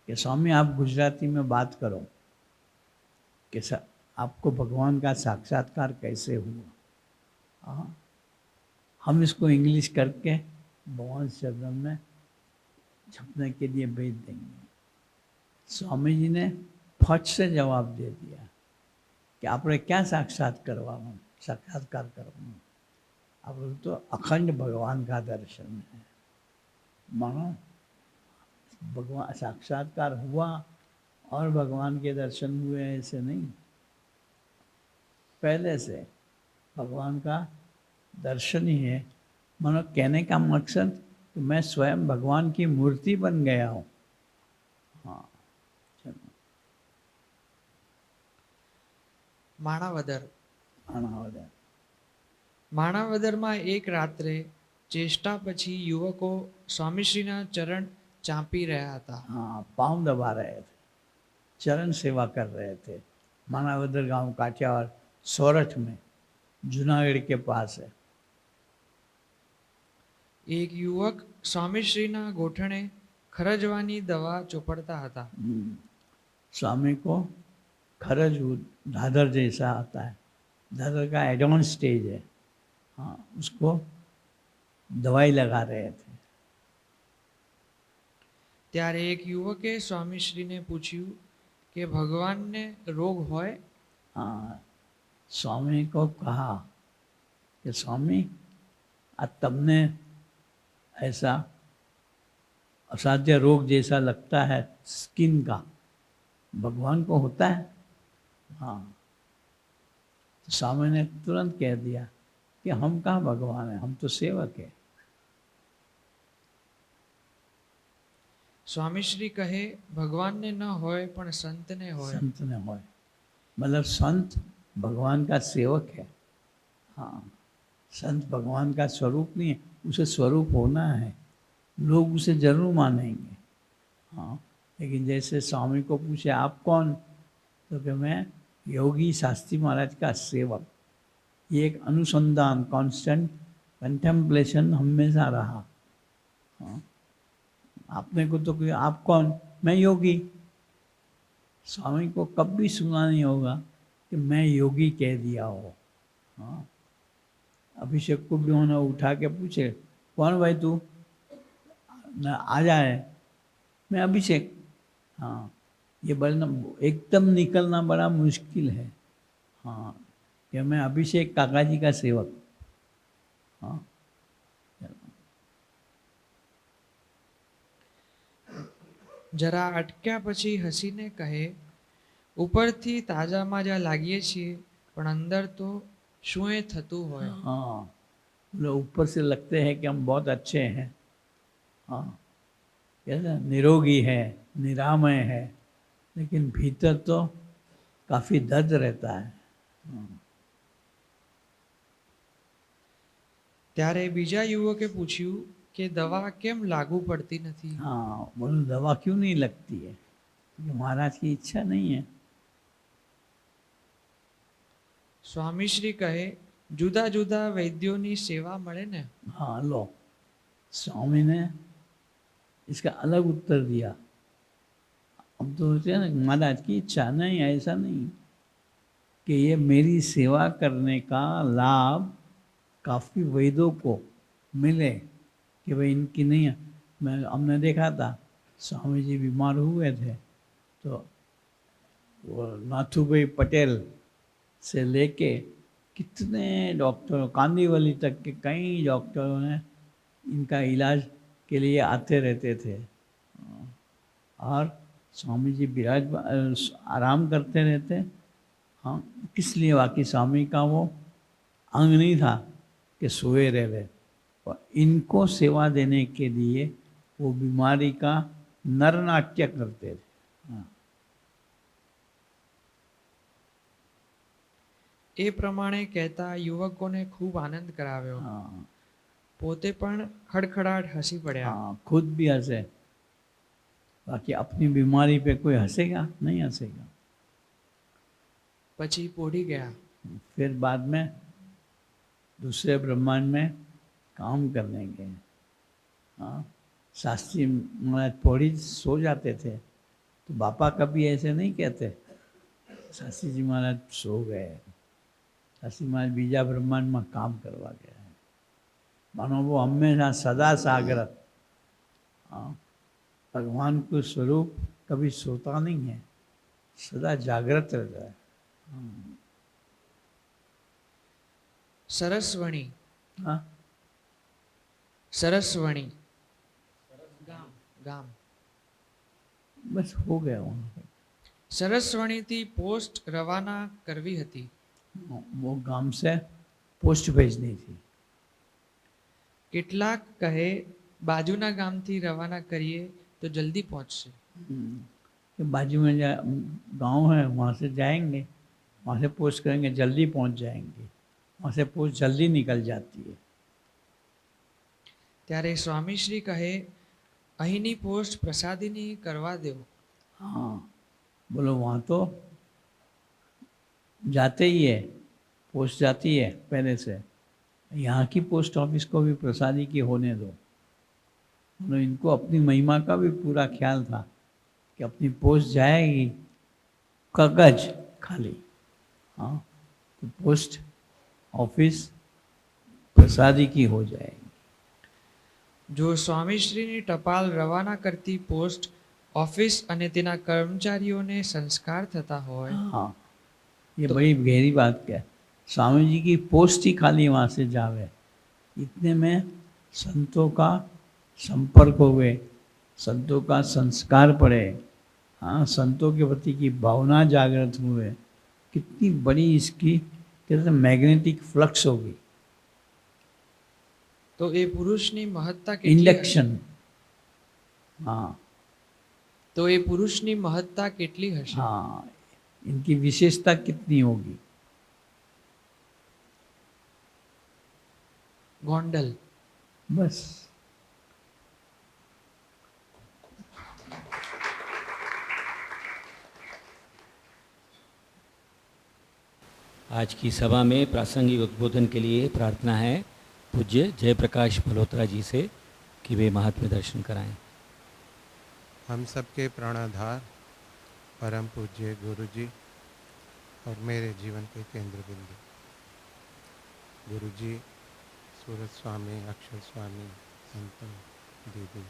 कि स्वामी आप गुजराती में बात करो कि आपको भगवान का साक्षात्कार कैसे हुआ। हाँ, हम इसको इंग्लिश करके भगवान शब्द में छपने के लिए भेज देंगे। स्वामी जी ने फट से जवाब दे दिया कि आपने क्या साक्षात्कार करवाना, आप तो अखंड भगवान का दर्शन है। मानो भगवान साक्षात्कार हुआ और भगवान के दर्शन हुए, ऐसे नहीं, पहले से भगवान का दर्शन ही है। मानो कहने का मकसद कि मैं स्वयं भगवान की मूर्ति बन गया हूँ। हाँ, માણાવદર અનાવદર માણાવદરમાં એક રાત્રે ચેષ્ટા પછી યુવકો સ્વામીશ્રીના ચરણ ચાંપી રહ્યા હતા. हाँ, पाँव दबा रहे थे, चरण सेवा कर रहे थे। मानावदर गांव काठियावाड़ सोरठ में, जूनागढ़ के पास है। એક યુવક સ્વામીશ્રીના ગોઠણે ખરજવાની દવા ચોપડતા હતા. स्वामी को खरज दादर जैसा आता है, दादर का एडवांस स्टेज है। हाँ, उसको दवाई लगा रहे थे। ત્યારે એક યુવકે સ્વામીશ્રીને પૂછ્યું કે ભગવાનને રોગ હોય? हाँ, स्वामी को कहा कि स्वामी आज तमने ऐसा असाध्य रोग जैसा लगता है स्किन का, भगवान को होता है? हाँ, तो स्वामी ने तुरंत कह दिया कि हम कहाँ भगवान हैं, हम तो सेवक है। સ્વામીશ્રી કહે ભગવાનને ન હોય પણ સંતને હોય. संत ने होए, मतलब संत भगवान का सेवक है। हाँ, संत भगवान का स्वरूप नहीं है, उसे स्वरूप होना है, लोग उसे जरूर मानेंगे। हाँ, लेकिन जैसे स्वामी को पूछे आप कौन, तो कि मैं योगी शास्त्री महाराज का सेवक। ये एक अनुसंधान, कांस्टेंट कंटेम्पलेशन हमेशा रहा। हाँ, आपने को तो कि आप कौन, मैं योगी। स्वामी को कभी सुना नहीं होगा कि मैं योगी कह दिया हो। हाँ, अभिषेक को भी उन्होंने उठा के पूछे कौन भाई तू, न आ जाए, मैं अभिषेक। हाँ, ये बड़ा एकदम निकलना बड़ा मुश्किल है। हाँ, कि मैं अभिषेक काका जी का सेवक। हाँ જરા અટક્યા પછી હસીને કહે, ઉપરથી તાજા માજા લાગીએ છીએ, પણ અંદર તો શું એ થતું હોય. हाँ लोग ऊपर से लगते हैं कि हम बहुत अच्छे हैं, हाँ कैसे निरोगी है, निरामय है, लेकिन भीतर तो काफी दर्द रहता है. ત્યારે બીજા યુવકે પૂછ્યું કે દવા કેમ લાગુ પડતી નથી. हाँ बोलो दवा क्यों नहीं लगती है, क्योंकि महाराज की इच्छा नहीं है. સ્વામીશ્રી કહે, જુદા જુદા વૈદ્યોની સેવા મળે ને. हाँ लो, स्वामी ने इसका अलग उत्तर दिया. अब तो होते हैं ना महाराज की इच्छा, नहीं ऐसा नहीं कि ये मेरी सेवा करने का लाभ काफ़ी वैद्यों को मिले कि भाई इनकी नहीं है. मैं हमने देखा था स्वामी जी बीमार हुए थे तो वो नाथूभाई पटेल से लेके कितने डॉक्टरों, कांदीवली तक के कई डॉक्टरों ने इनका इलाज के लिए आते रहते थे. और स्वामी जी आराम करते रहते. हाँ किस लिए, बाकी स्वामी का वो अंग नहीं था कि सोए रहे, और इनको सेवा देने के लिए वो बीमारी का नरनाट्य करते थे. हाँ. એ પ્રમાણે કહેતા યુવકોને ખૂબ આનંદ કરાવ્યો. हाँ પોતે પણ ખડખડાટ હસી પડ્યા. हाँ खुद भी हंसे, बाकी अपनी बीमारी पे कोई हंसेगा नहीं हंसेगा. પછી પોઢી ગયા. फिर बाद में दूसरे ब्रह्मांड में काम करने गए. हाँ शास्त्री महाराज पौड़ी सो जाते थे तो बापा कभी ऐसे नहीं कहते शास्त्री जी महाराज सो गए. शास्त्री महाराज बीजा ब्रह्मांड में काम करवा गया है. मानो वो हमेशा सदा जागृत. हाँ भगवान को स्वरूप कभी सोता नहीं है, सदा जागृत रहता है. સરસ્વણી. हाँ સરસ્વણી ગામ ગામ बस हो गया वहाँ पे. સરસ્વણીથી પોસ્ટ રવાના કરવી હતી. वो गांव से पोस्ट भेजनी थी. કેટલાક કહે બાજુના ગામથી રવાના કરીએ તો જલ્દી પહોંચશે. कि बाजू में गांव है वहाँ से जाएंगे, वहाँ से पोस्ट करेंगे जल्दी पहुँच जाएंगे. वहाँ से पोस्ट जल्दी निकल जाती है. ત્યારે સ્વામીશ્રી કહે, અહીંની પોસ્ટ પ્રસાદીની કરવા દેવો. हाँ बोलो वहाँ तो जाते ही है, पोस्ट जाती है पहले से. यहाँ की पोस्ट ऑफिस को भी प्रसादी की होने दो. बोलो इनको अपनी महिमा का भी पूरा ख्याल था कि अपनी पोस्ट जाएगी कागज खाली. हाँ तो पोस्ट ऑफिस प्रसादी की हो जाएगी. જો સ્વામીશ્રીની ટપાલ રવાના કરતી પોસ્ટ ઓફિસ અને તેના કર્મચારીઓને સંસ્કાર થતા હોય हाँ ये बड़ी गहरी बात क्या है. स्वामी जी की पोस्ट ही खाली वहाँ से जावे, इतने में संतों का संपर्क हुए, संतों का संस्कार पड़े. हाँ संतों के प्रति की भावना जागृत हुए. कितनी बड़ी इसकी कहते मैग्नेटिक फ्लक्स होगी. તો એ પુરુષની મહત્તા કેટલી હશે? इंडक्शन. हाँ તો એ પુરુષની મહત્તા કેટલી હશે? हाँ इनकी विशेषता कितनी होगी. ગોંડલ. बस आज की सभा में प्रासंगिक उद्बोधन के लिए प्रार्थना है पूज्य जयप्रकाश मल्होत्रा जी से कि वे महात्म्य दर्शन कराएं. हम सबके प्राणाधार परम पूज्य गुरु जी और मेरे जीवन के केंद्र बिंदु गुरु जी, सूरज स्वामी, अक्षर स्वामी, संतन दीदी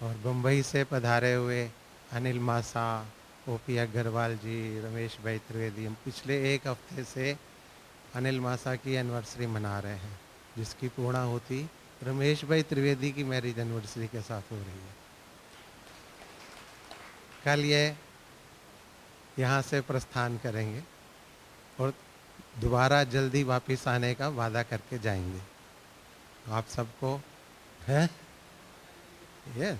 और बम्बई से पधारे हुए अनिल मासा, ओपी अग्रवाल जी, रमेश भाई त्रिवेदी. हम पिछले एक हफ्ते से अनिल मासा की एनिवर्सरी मना रहे हैं. जिसकी पूर्णाहुति रमेश भाई त्रिवेदी की मैरिज एनिवर्सरी के साथ हो रही है। कल ये यहाँ से प्रस्थान करेंगे और दोबारा जल्दी वापस आने का वादा करके जाएंगे। आप सबको है यस।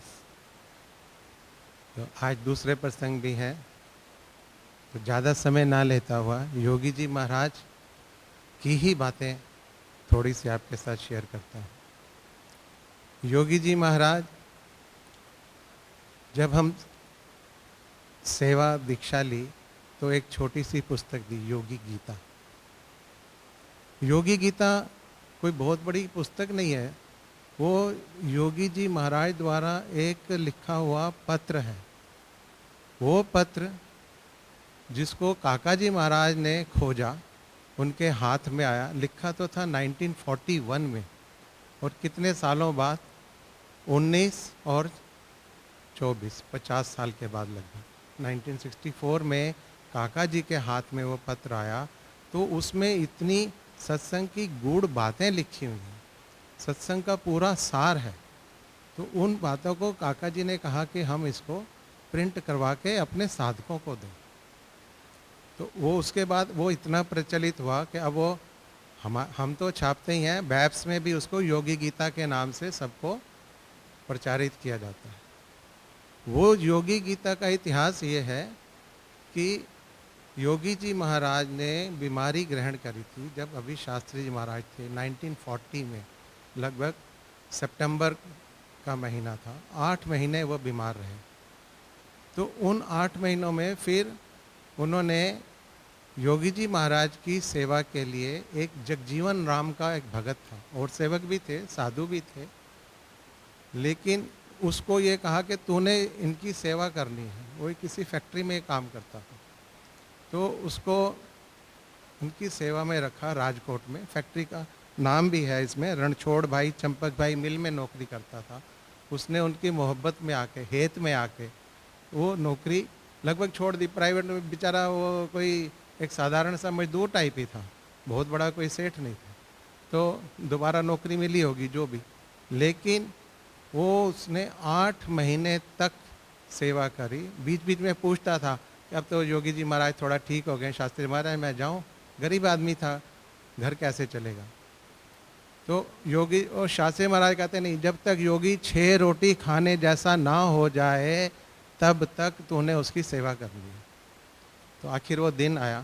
तो आज दूसरे प्रसंग भी हैं, तो ज़्यादा समय ना लेता हुआ योगी जी महाराज की ही बातें थोड़ी सी आपके साथ शेयर करता हूँ। योगी जी महाराज जब हम सेवा दीक्षा ली तो एक छोटी सी पुस्तक दी, योगी गीता। योगी गीता कोई बहुत बड़ी पुस्तक नहीं है, वो योगी जी महाराज द्वारा एक लिखा हुआ पत्र है। वो पत्र जिसको काका जी महाराज ने खोजा, उनके हाथ में आया, लिखा तो था 1941 में, और कितने सालों बाद 19 और 24 50 साल के बाद लगभग 1964 में काका जी के हाथ में वो पत्र आया। तो उसमें इतनी सत्संग की गूढ़ बातें लिखी हुई हैं, सत्संग का पूरा सार है। तो उन बातों को काका जी ने कहा कि हम इसको प्रिंट करवा के अपने साधकों को दें। तो वो उसके बाद वो इतना प्रचलित हुआ कि अब वो हम तो छापते ही हैं, बैब्स में भी उसको योगी गीता के नाम से सबको प्रचारित किया जाता है। वो योगी गीता का इतिहास ये है कि योगी जी महाराज ने बीमारी ग्रहण करी थी जब अभी शास्त्री जी महाराज थे। 1940 में लगभग सितंबर का महीना था, 8 महीने वो बीमार रहे। तो उन 8 महीनों में फिर उन्होंने योगी जी महाराज की सेवा के लिए एक जगजीवन राम का एक भगत था, और सेवक भी थे, साधु भी थे, लेकिन उसको ये कहा कि तूने इनकी सेवा करनी है। वो किसी फैक्ट्री में काम करता था, तो उसको उनकी सेवा में रखा राजकोट में। फैक्ट्री का नाम भी है इसमें, रणछोड़ भाई चंपक भाई मिल में नौकरी करता था। उसने उनकी मोहब्बत में आके, हेत में आके वो नौकरी लगभग छोड़ दी। प्राइवेट में बेचारा वो कोई एक साधारण सा मजदूर टाइप ही था, बहुत बड़ा कोई सेठ नहीं था। तो दोबारा नौकरी मिली होगी जो भी, लेकिन वो उसने 8 महीने तक सेवा करी। बीच बीच में पूछता था कि अब तो योगी जी महाराज थोड़ा ठीक हो गए, शास्त्री महाराज मैं जाऊं, गरीब आदमी था, घर कैसे चलेगा। तो योगी और शास्त्री महाराज कहते नहीं, जब तक योगी 6 रोटी खाने जैसा ना हो जाए तब तक तूने उसकी सेवा करनी है। तो आखिर वो दिन आया।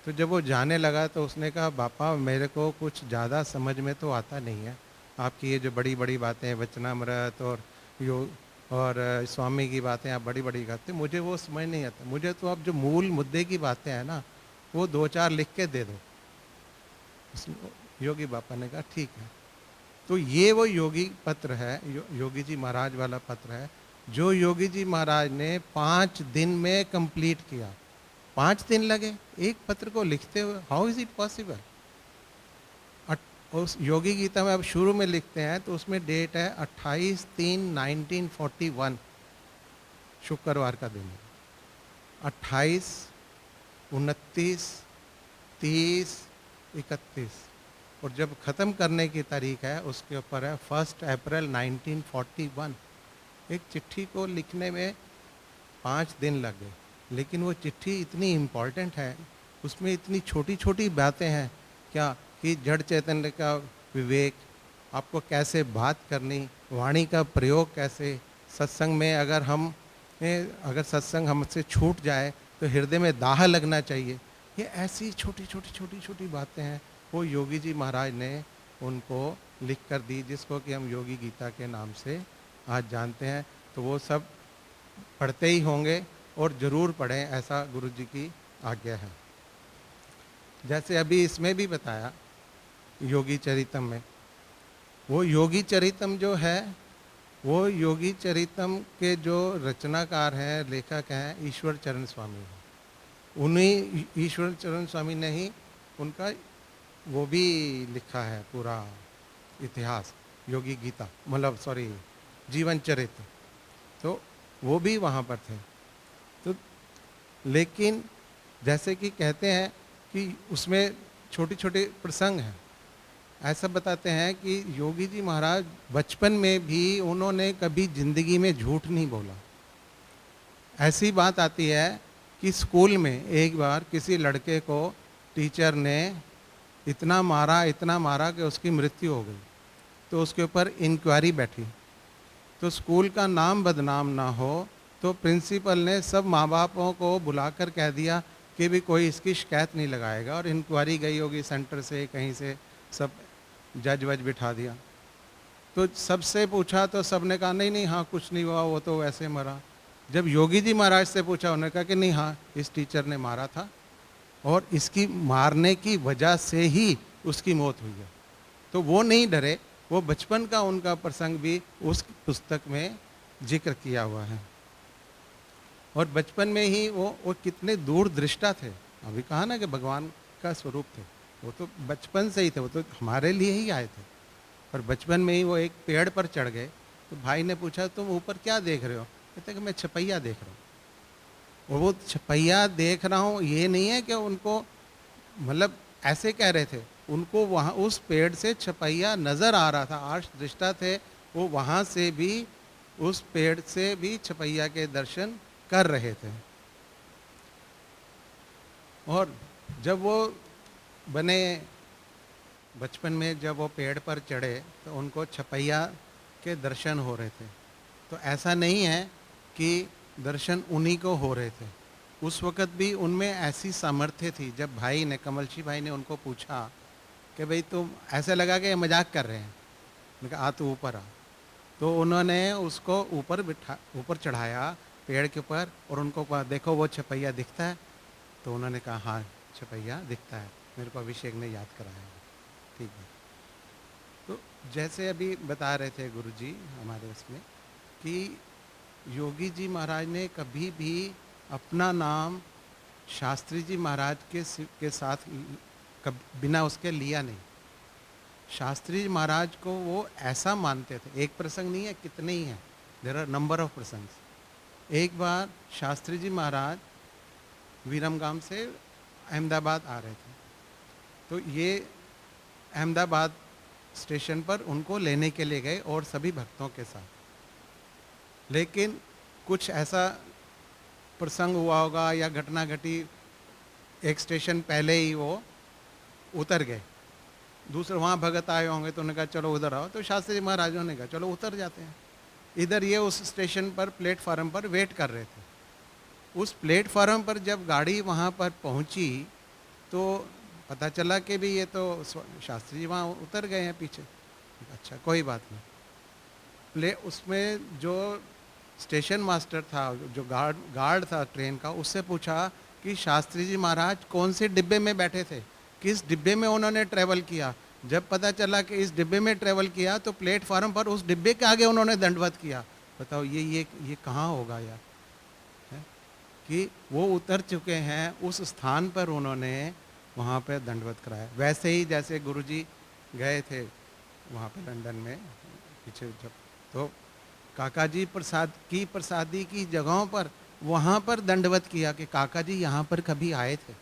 तो जब वो जाने लगा तो उसने कहा, बापा मेरे को कुछ ज़्यादा समझ में तो आता नहीं है, आपकी ये जो बड़ी बड़ी बातें वचनामृत और स्वामी की बातें आप बड़ी बड़ी करते, मुझे वो समझ नहीं आता। मुझे तो आप जो मूल मुद्दे की बातें हैं ना, वो 2-4 लिख के दे दो। योगी बापा ने कहा ठीक है। तो ये वो योगी पत्र है, योगी जी महाराज वाला पत्र है, जो योगी जी महाराज ने 5 दिन में कंप्लीट किया। 5 दिन लगे एक पत्र को लिखते हुए। How is it possible. उस योगी गीता में अब शुरू में लिखते हैं तो उसमें डेट है 28/3/1941, शुक्रवार का दिन है। 28, 29, 30, 31, और जब ख़त्म करने की तारीख है उसके ऊपर है 1 अप्रैल 1941। एक चिट्ठी को लिखने में 5 दिन लग गए, लेकिन वो चिट्ठी इतनी इम्पॉर्टेंट है, उसमें इतनी छोटी छोटी बातें हैं क्या कि जड़ चैतन्य का विवेक, आपको कैसे बात करनी, वाणी का प्रयोग कैसे, सत्संग में अगर सत्संग हमसे छूट जाए तो हृदय में दाह लगना चाहिए। ये ऐसी छोटी छोटी बातें हैं, वो योगी जी महाराज ने उनको लिख कर दी, जिसको कि हम योगी गीता के नाम से आज जानते हैं। तो वो सब पढ़ते ही होंगे और ज़रूर पढ़ें, ऐसा गुरु जी की आज्ञा है। जैसे अभी इसमें भी बताया योगी चरितम में, वो योगी चरितम जो है, वो योगी चरितम के जो रचनाकार हैं, लेखक हैं, ईश्वर चरण स्वामी हैं। उन्हीं ईश्वर चरण स्वामी ने ही उनका वो भी लिखा है पूरा इतिहास, योगी गीता, मतलब सॉरी जीवन चरित्र। तो वो भी वहाँ पर थे। तो लेकिन जैसे कि कहते हैं कि उसमें छोटे छोटे प्रसंग हैं, ऐसा बताते हैं कि योगी जी महाराज बचपन में भी उन्होंने कभी जिंदगी में झूठ नहीं बोला। ऐसी बात आती है कि स्कूल में एक बार किसी लड़के को टीचर ने इतना मारा कि उसकी मृत्यु हो गई। तो उसके ऊपर इंक्वायरी बैठी। तो स्कूल का नाम बदनाम ना हो तो प्रिंसिपल ने सब माँ बापों को बुलाकर कह दिया कि भी कोई इसकी शिकायत नहीं लगाएगा, और इंक्वायरी गई होगी सेंटर से कहीं से, सब जज वज बिठा दिया। तो सबसे पूछा तो सबने कहा नहीं नहीं, हाँ कुछ नहीं हुआ, वो तो वैसे मरा। जब योगी जी महाराज से पूछा, उन्होंने कहा कि नहीं, हाँ इस टीचर ने मारा था और इसकी मारने की वजह से ही उसकी मौत हुई है। तो वो नहीं डरे, वो बचपन का उनका प्रसंग भी उस पुस्तक में जिक्र किया हुआ है। और बचपन में ही वो कितने दूरदृष्टा थे। अभी कहा ना कि भगवान का स्वरूप थे, वो तो बचपन से ही थे, वो तो हमारे लिए ही आए थे। पर बचपन में ही वो एक पेड़ पर चढ़ गए। तो भाई ने पूछा तुम ऊपर क्या देख रहे हो? कहते कि मैं छपैया देख रहा हूँ। और वो छपैया देख रहा हूँ ये नहीं है कि उनको मतलब ऐसे कह रहे थे, उनको वहाँ उस पेड़ से छपैया नज़र आ रहा था, आर्ष दृष्टा थे वो, वहाँ से भी उस पेड़ से भी छपैया के दर्शन कर रहे थे। और जब वो बने बचपन में, जब वो पेड़ पर चढ़े तो उनको छपैया के दर्शन हो रहे थे। तो ऐसा नहीं है कि दर्शन उन्हीं को हो रहे थे, उस वक़्त भी उनमें ऐसी सामर्थ्य थी। जब भाई ने, कमलशी भाई ने उनको पूछा कि भाई तुम, ऐसे लगा कि मजाक कर रहे हैं, मैंने कहा आ तू ऊपर आ। तो उन्होंने उसको ऊपर चढ़ाया पेड़ के ऊपर, और उनको कहा देखो वो छपैया दिखता है? तो उन्होंने कहा हाँ छपैया दिखता है, मेरे को अभिषेक ने याद कराया। ठीक है। तो जैसे अभी बता रहे थे गुरुजी हमारे उसमें कि योगी जी महाराज ने कभी भी अपना नाम शास्त्री जी महाराज के साथ बिना उसके लिया नहीं। शास्त्री जी महाराज को वो ऐसा मानते थे। एक प्रसंग नहीं है, कितने ही हैं, देयर आर नंबर ऑफ प्रसंग्स। एक बार शास्त्री जी महाराज विरमगाम से अहमदाबाद आ रहे थे। तो ये अहमदाबाद स्टेशन पर उनको लेने के लिए गए और सभी भक्तों के साथ। लेकिन कुछ ऐसा प्रसंग हुआ होगा या घटना घटी, एक स्टेशन पहले ही वो उतर गए। दूसरे वहाँ भगत आए होंगे तो उन्होंने कहा चलो उधर आओ। तो शास्त्री जी महाराजों ने कहा चलो उतर जाते हैं। इधर ये उस स्टेशन पर प्लेटफार्म पर वेट कर रहे थे। उस प्लेटफार्म पर जब गाड़ी वहाँ पर पहुँची तो पता चला कि भी ये तो शास्त्री जी वहाँ उतर गए हैं पीछे। अच्छा कोई बात नहीं। उसमें जो स्टेशन मास्टर था, जो गार्ड था ट्रेन का, उससे पूछा कि शास्त्री जी महाराज कौन से डिब्बे में बैठे थे, किस डिब्बे में उन्होंने ट्रैवल किया। जब पता चला कि इस डिब्बे में ट्रैवल किया तो प्लेटफार्म पर उस डिब्बे के आगे उन्होंने दंडवत किया। बताओ ये कहाँ होगा यार, है? कि वो उतर चुके हैं, उस स्थान पर उन्होंने वहाँ पे दंडवत कराया। वैसे ही जैसे गुरुजी गए थे वहाँ पे लंदन में पीछे, जब तो काका जी प्रसादी की जगहों पर वहाँ पर दंडवत किया कि काका जी यहाँ पर कभी आए थे,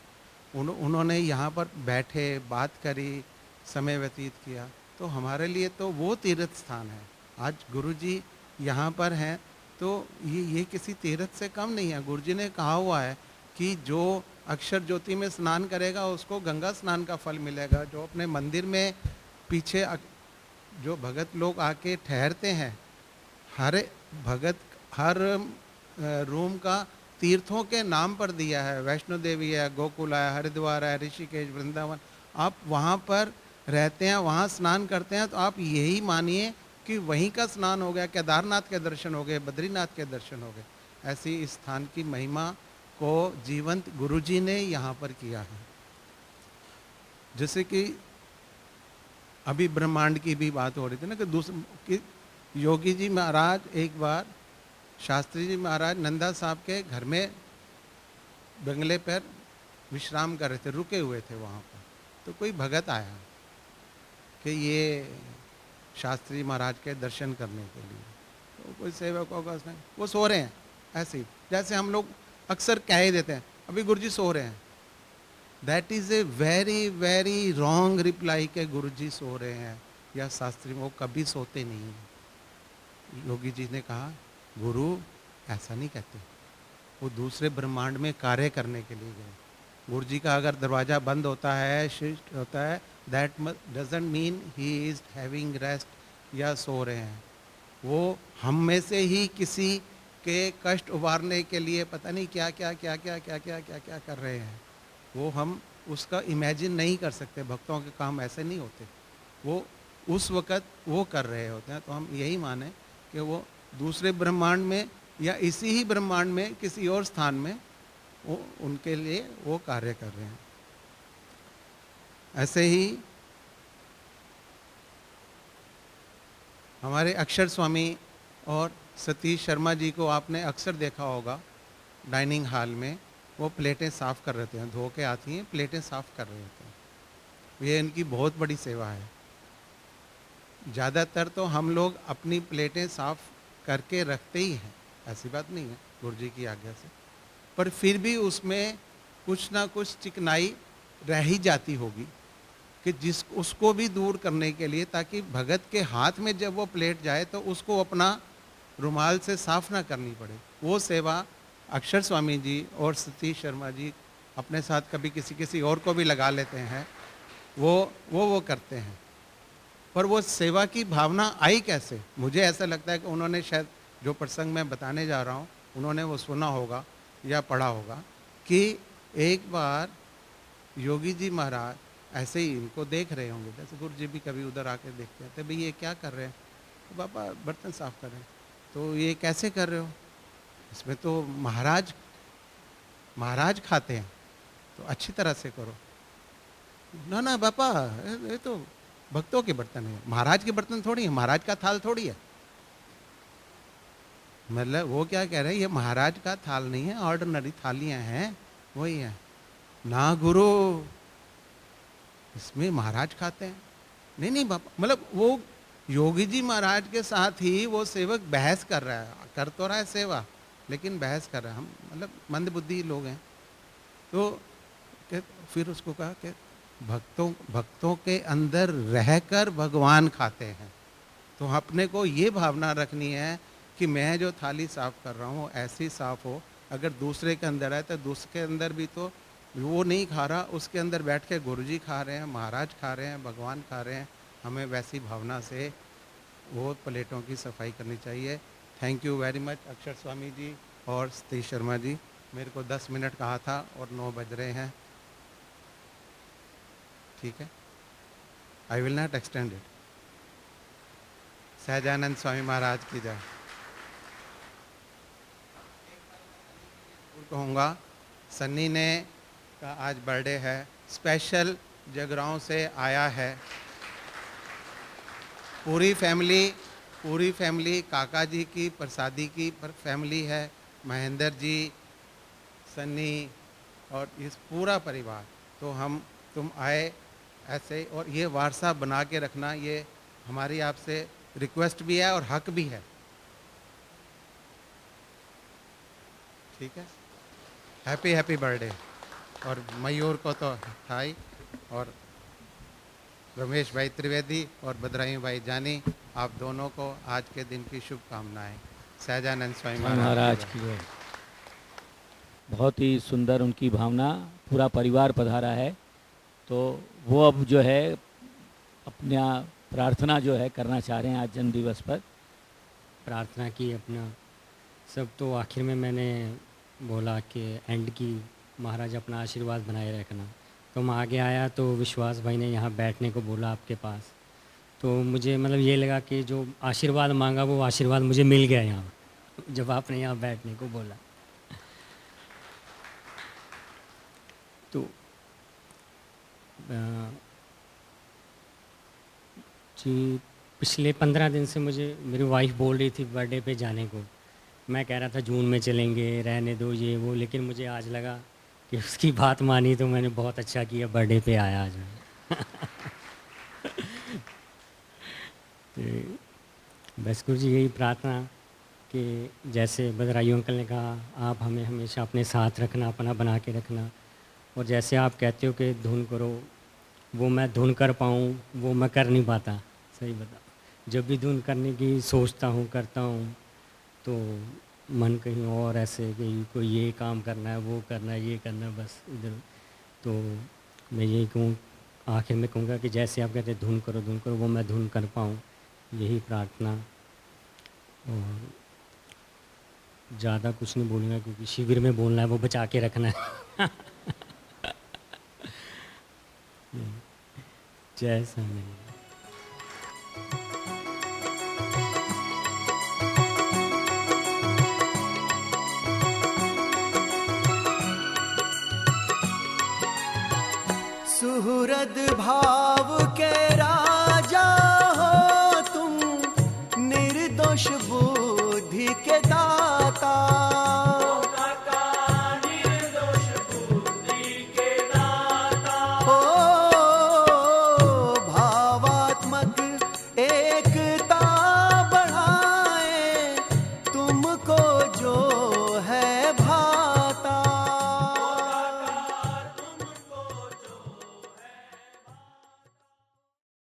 उन्होंने यहाँ पर बैठे, बात करी, समय व्यतीत किया। तो हमारे लिए तो वो तीर्थ स्थान है। आज गुरुजी यहाँ पर हैं तो ये किसी तीर्थ से कम नहीं है। गुरुजी ने कहा हुआ है कि जो अक्षर ज्योति में स्नान करेगा उसको गंगा स्नान का फल मिलेगा। जो अपने मंदिर में पीछे जो भगत लोग आके ठहरते हैं, हर भगत हर रूम का तीर्थों के नाम पर दिया है। वैष्णो देवी है, गोकुल है, हरिद्वार है, ऋषिकेश, वृंदावन। आप वहाँ पर रहते हैं, वहाँ स्नान करते हैं तो आप यही मानिए कि वहीं का स्नान हो गया। केदारनाथ के दर्शन हो गए, बद्रीनाथ के दर्शन हो गए। ऐसी इस स्थान की महिमा को जीवंत गुरुजी ने यहाँ पर किया है। जैसे कि अभी ब्रह्मांड की भी बात हो रही थी ना कि योगी जी महाराज एक बार शास्त्री जी महाराज नंदा साहब के घर में बंगले पर विश्राम कर रहे थे, रुके हुए थे वहाँ पर। तो कोई भगत आया कि ये शास्त्री महाराज के दर्शन करने के लिए। तो कोई सेवक होगा उसने, वो सो रहे हैं ऐसे ही, जैसे हम लोग अक्सर कह ही देते हैं अभी गुरुजी सो रहे हैं। That is a very very wrong reply के गुरुजी सो रहे हैं या शास्त्री, वो कभी सोते नहीं हैं। योगी जी ने कहा गुरु ऐसा नहीं कहते, वो दूसरे ब्रह्मांड में कार्य करने के लिए गए। गुरु जी का अगर दरवाज़ा बंद होता है, शिफ्ट होता है, that doesn't mean he is having rest या सो रहे हैं। वो हम में से ही किसी के कष्ट उबारने के लिए पता नहीं क्या क्या क्या क्या क्या क्या क्या क्या कर रहे हैं। वो हम उसका इमेजिन नहीं कर सकते। भक्तों के काम ऐसे नहीं होते, वो उस वक़्त वो कर रहे होते हैं। तो हम यही माने कि वो दूसरे ब्रह्मांड में या इसी ही ब्रह्मांड में किसी और स्थान में वो उनके लिए वो कार्य कर रहे हैं। ऐसे ही हमारे अक्षर स्वामी और सतीश शर्मा जी को आपने अक्सर देखा होगा डाइनिंग हॉल में, वो प्लेटें साफ़ कर रहे हैं, धो के आती हैं, प्लेटें साफ़ कर रहे होते हैं। ये इनकी बहुत बड़ी सेवा है। ज़्यादातर तो हम लोग अपनी प्लेटें साफ़ करके रखते ही हैं, ऐसी बात नहीं है गुरु जी की आज्ञा से, पर फिर भी उसमें कुछ ना कुछ चिकनाई रह ही जाती होगी कि जिस उसको भी दूर करने के लिए, ताकि भगत के हाथ में जब वो प्लेट जाए तो उसको अपना रुमाल से साफ ना करनी पड़े। वो सेवा अक्षर स्वामी जी और सतीश शर्मा जी अपने साथ कभी किसी और को भी लगा लेते हैं, वो करते हैं। पर वो सेवा की भावना आई कैसे? मुझे ऐसा लगता है कि उन्होंने शायद जो प्रसंग मैं बताने जा रहा हूँ उन्होंने वो सुना होगा या पढ़ा होगा कि एक बार योगी जी महाराज ऐसे ही इनको देख रहे होंगे, जैसे गुरु जी भी कभी उधर आके देखते हैं, तो भाई ये क्या कर रहे हैं? तो बाबा बर्तन साफ कर रहे हैं। तो ये कैसे कर रहे हो? इसमें तो महाराज खाते हैं, तो अच्छी तरह से करो। ना ना बापा, ये तो भक्तों के बर्तन है, महाराज के बर्तन थोड़ी है, महाराज का थाल थोड़ी है। मतलब वो क्या कह रहे हैं, ये महाराज का थाल नहीं है, ऑर्डिनरी थालियां हैं, वही है ना गुरु, इसमें महाराज खाते हैं। नहीं नहीं बापा, मतलब वो योगी जी महाराज के साथ ही वो सेवक बहस कर रहा है, कर तो रहा है सेवा लेकिन बहस कर रहा है। हम मतलब मंदबुद्धि लोग हैं। तो फिर उसको कहा कि भक्तों के अंदर रहकर भगवान खाते हैं। तो अपने को ये भावना रखनी है कि मैं जो थाली साफ कर रहा हूँ ऐसी साफ हो, अगर दूसरे के अंदर है तो दूसरे के अंदर भी तो वो नहीं खा रहा, उसके अंदर बैठ के गुरुजी खा रहे हैं, महाराज खा रहे हैं, भगवान खा रहे हैं। हमें वैसी भावना से वो प्लेटों की सफाई करनी चाहिए। थैंक यू वेरी मच अक्षर स्वामी जी और सतीश शर्मा जी। मेरे को 10 मिनट कहा था और 9 बज रहे हैं, ठीक है, I will not extend it. Sahajanand Swami Maharaj की जय। कहूँगा सन्नी ने का आज बर्थडे है, स्पेशल जगरांव से आया है, पूरी फैमिली काका जी की प्रसादी की पर फैमिली है, महेंद्र जी, सन्नी और इस पूरा परिवार। तो तुम आए ऐसे, और ये वारसा बना के रखना, ये हमारी आपसे रिक्वेस्ट भी है और हक भी है, ठीक है। Happy birthday. और मयूर को तो था ही, और रमेश भाई त्रिवेदी और बदराई भाई जानी, आप दोनों को आज के दिन की शुभकामनाएं। सहजानंद स्वामी महाराज की जय। बहुत ही सुंदर उनकी भावना, पूरा परिवार पधारा है। तो वो अब जो है अपना प्रार्थना जो है करना चाह रहे हैं आज जन्म दिवस पर। प्रार्थना की अपना सब, तो आखिर में मैंने बोला कि एंड की महाराज अपना आशीर्वाद बनाए रखना। तो मैं आगे आया तो विश्वास भाई ने यहाँ बैठने को बोला आपके पास, तो मुझे मतलब ये लगा कि जो आशीर्वाद मांगा वो आशीर्वाद मुझे मिल गया यहाँ जब आपने यहाँ बैठने को बोला। तो जी पिछले 15 दिन से मुझे मेरी वाइफ बोल रही थी बर्थडे पे जाने को। मैं कह रहा था जून में चलेंगे, रहने दो ये वो, लेकिन मुझे आज लगा कि उसकी बात मानी तो मैंने बहुत अच्छा किया, बर्थडे पे आया आज मैं। तो बस गुरु जी यही प्रार्थना कि जैसे बदराई अंकल ने कहा, आप हमें हमेशा अपने साथ रखना, अपना बना के रखना, और जैसे आप कहते हो कि धुन करो, वो मैं धुन कर पाऊँ वो मैं कर नहीं पाता। सही बता, जब भी धुन करने की सोचता हूँ करता हूँ तो मन कहीं और ऐसे कि कोई ये काम करना है, वो करना है, ये करना है, बस इधर। तो मैं यही कहूँ, आखिर में कहूँगा कि जैसे आप कहते हैं धुन करो वो मैं धुन कर पाऊँ, यही प्रार्थना। और ज़्यादा कुछ नहीं बोलूँगा क्योंकि शिविर में बोलना है, वो बचा के रखना है। जय स्वामी। सुहृद भाव